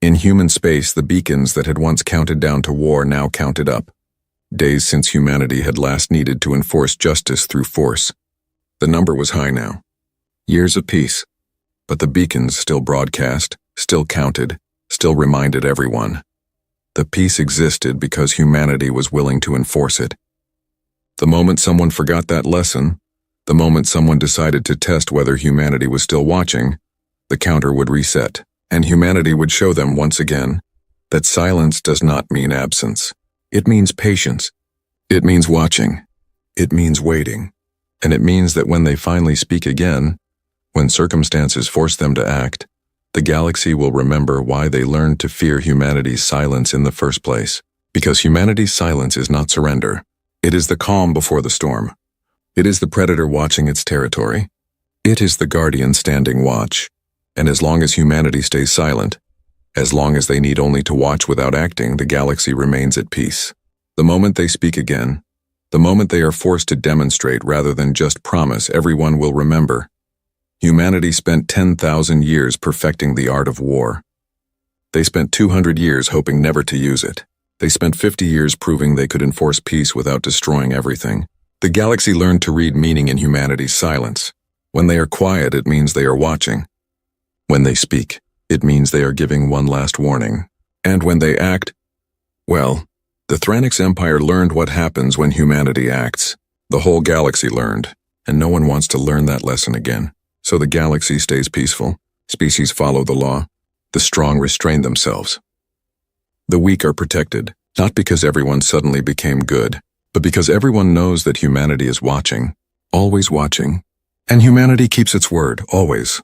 In human space, the beacons that had once counted down to war now counted up. Days since humanity had last needed to enforce justice through force. The number was high now. Years of peace. But the beacons still broadcast, still counted, still reminded everyone. The peace existed because humanity was willing to enforce it. The moment someone forgot that lesson, the moment someone decided to test whether humanity was still watching, the counter would reset, and humanity would show them once again that silence does not mean absence. It means patience. It means watching. It means waiting. And it means that when they finally speak again, when circumstances force them to act, the galaxy will remember why they learned to fear humanity's silence in the first place. Because humanity's silence is not surrender. It is the calm before the storm. It is the predator watching its territory. It is the guardian standing watch. And as long as humanity stays silent, as long as they need only to watch without acting, the galaxy remains at peace. The moment they speak again, the moment they are forced to demonstrate rather than just promise, everyone will remember. Humanity spent 10,000 years perfecting the art of war. They spent 200 years hoping never to use it. They spent 50 years proving they could enforce peace without destroying everything. The galaxy learned to read meaning in humanity's silence. When they are quiet, it means they are watching. When they speak, it means they are giving one last warning. And when they act, well, the Thranix Empire learned what happens when humanity acts. The whole galaxy learned, and no one wants to learn that lesson again. So the galaxy stays peaceful. Species follow the law. The strong restrain themselves. The weak are protected, not because everyone suddenly became good, but because everyone knows that humanity is watching, always watching. And humanity keeps its word, always.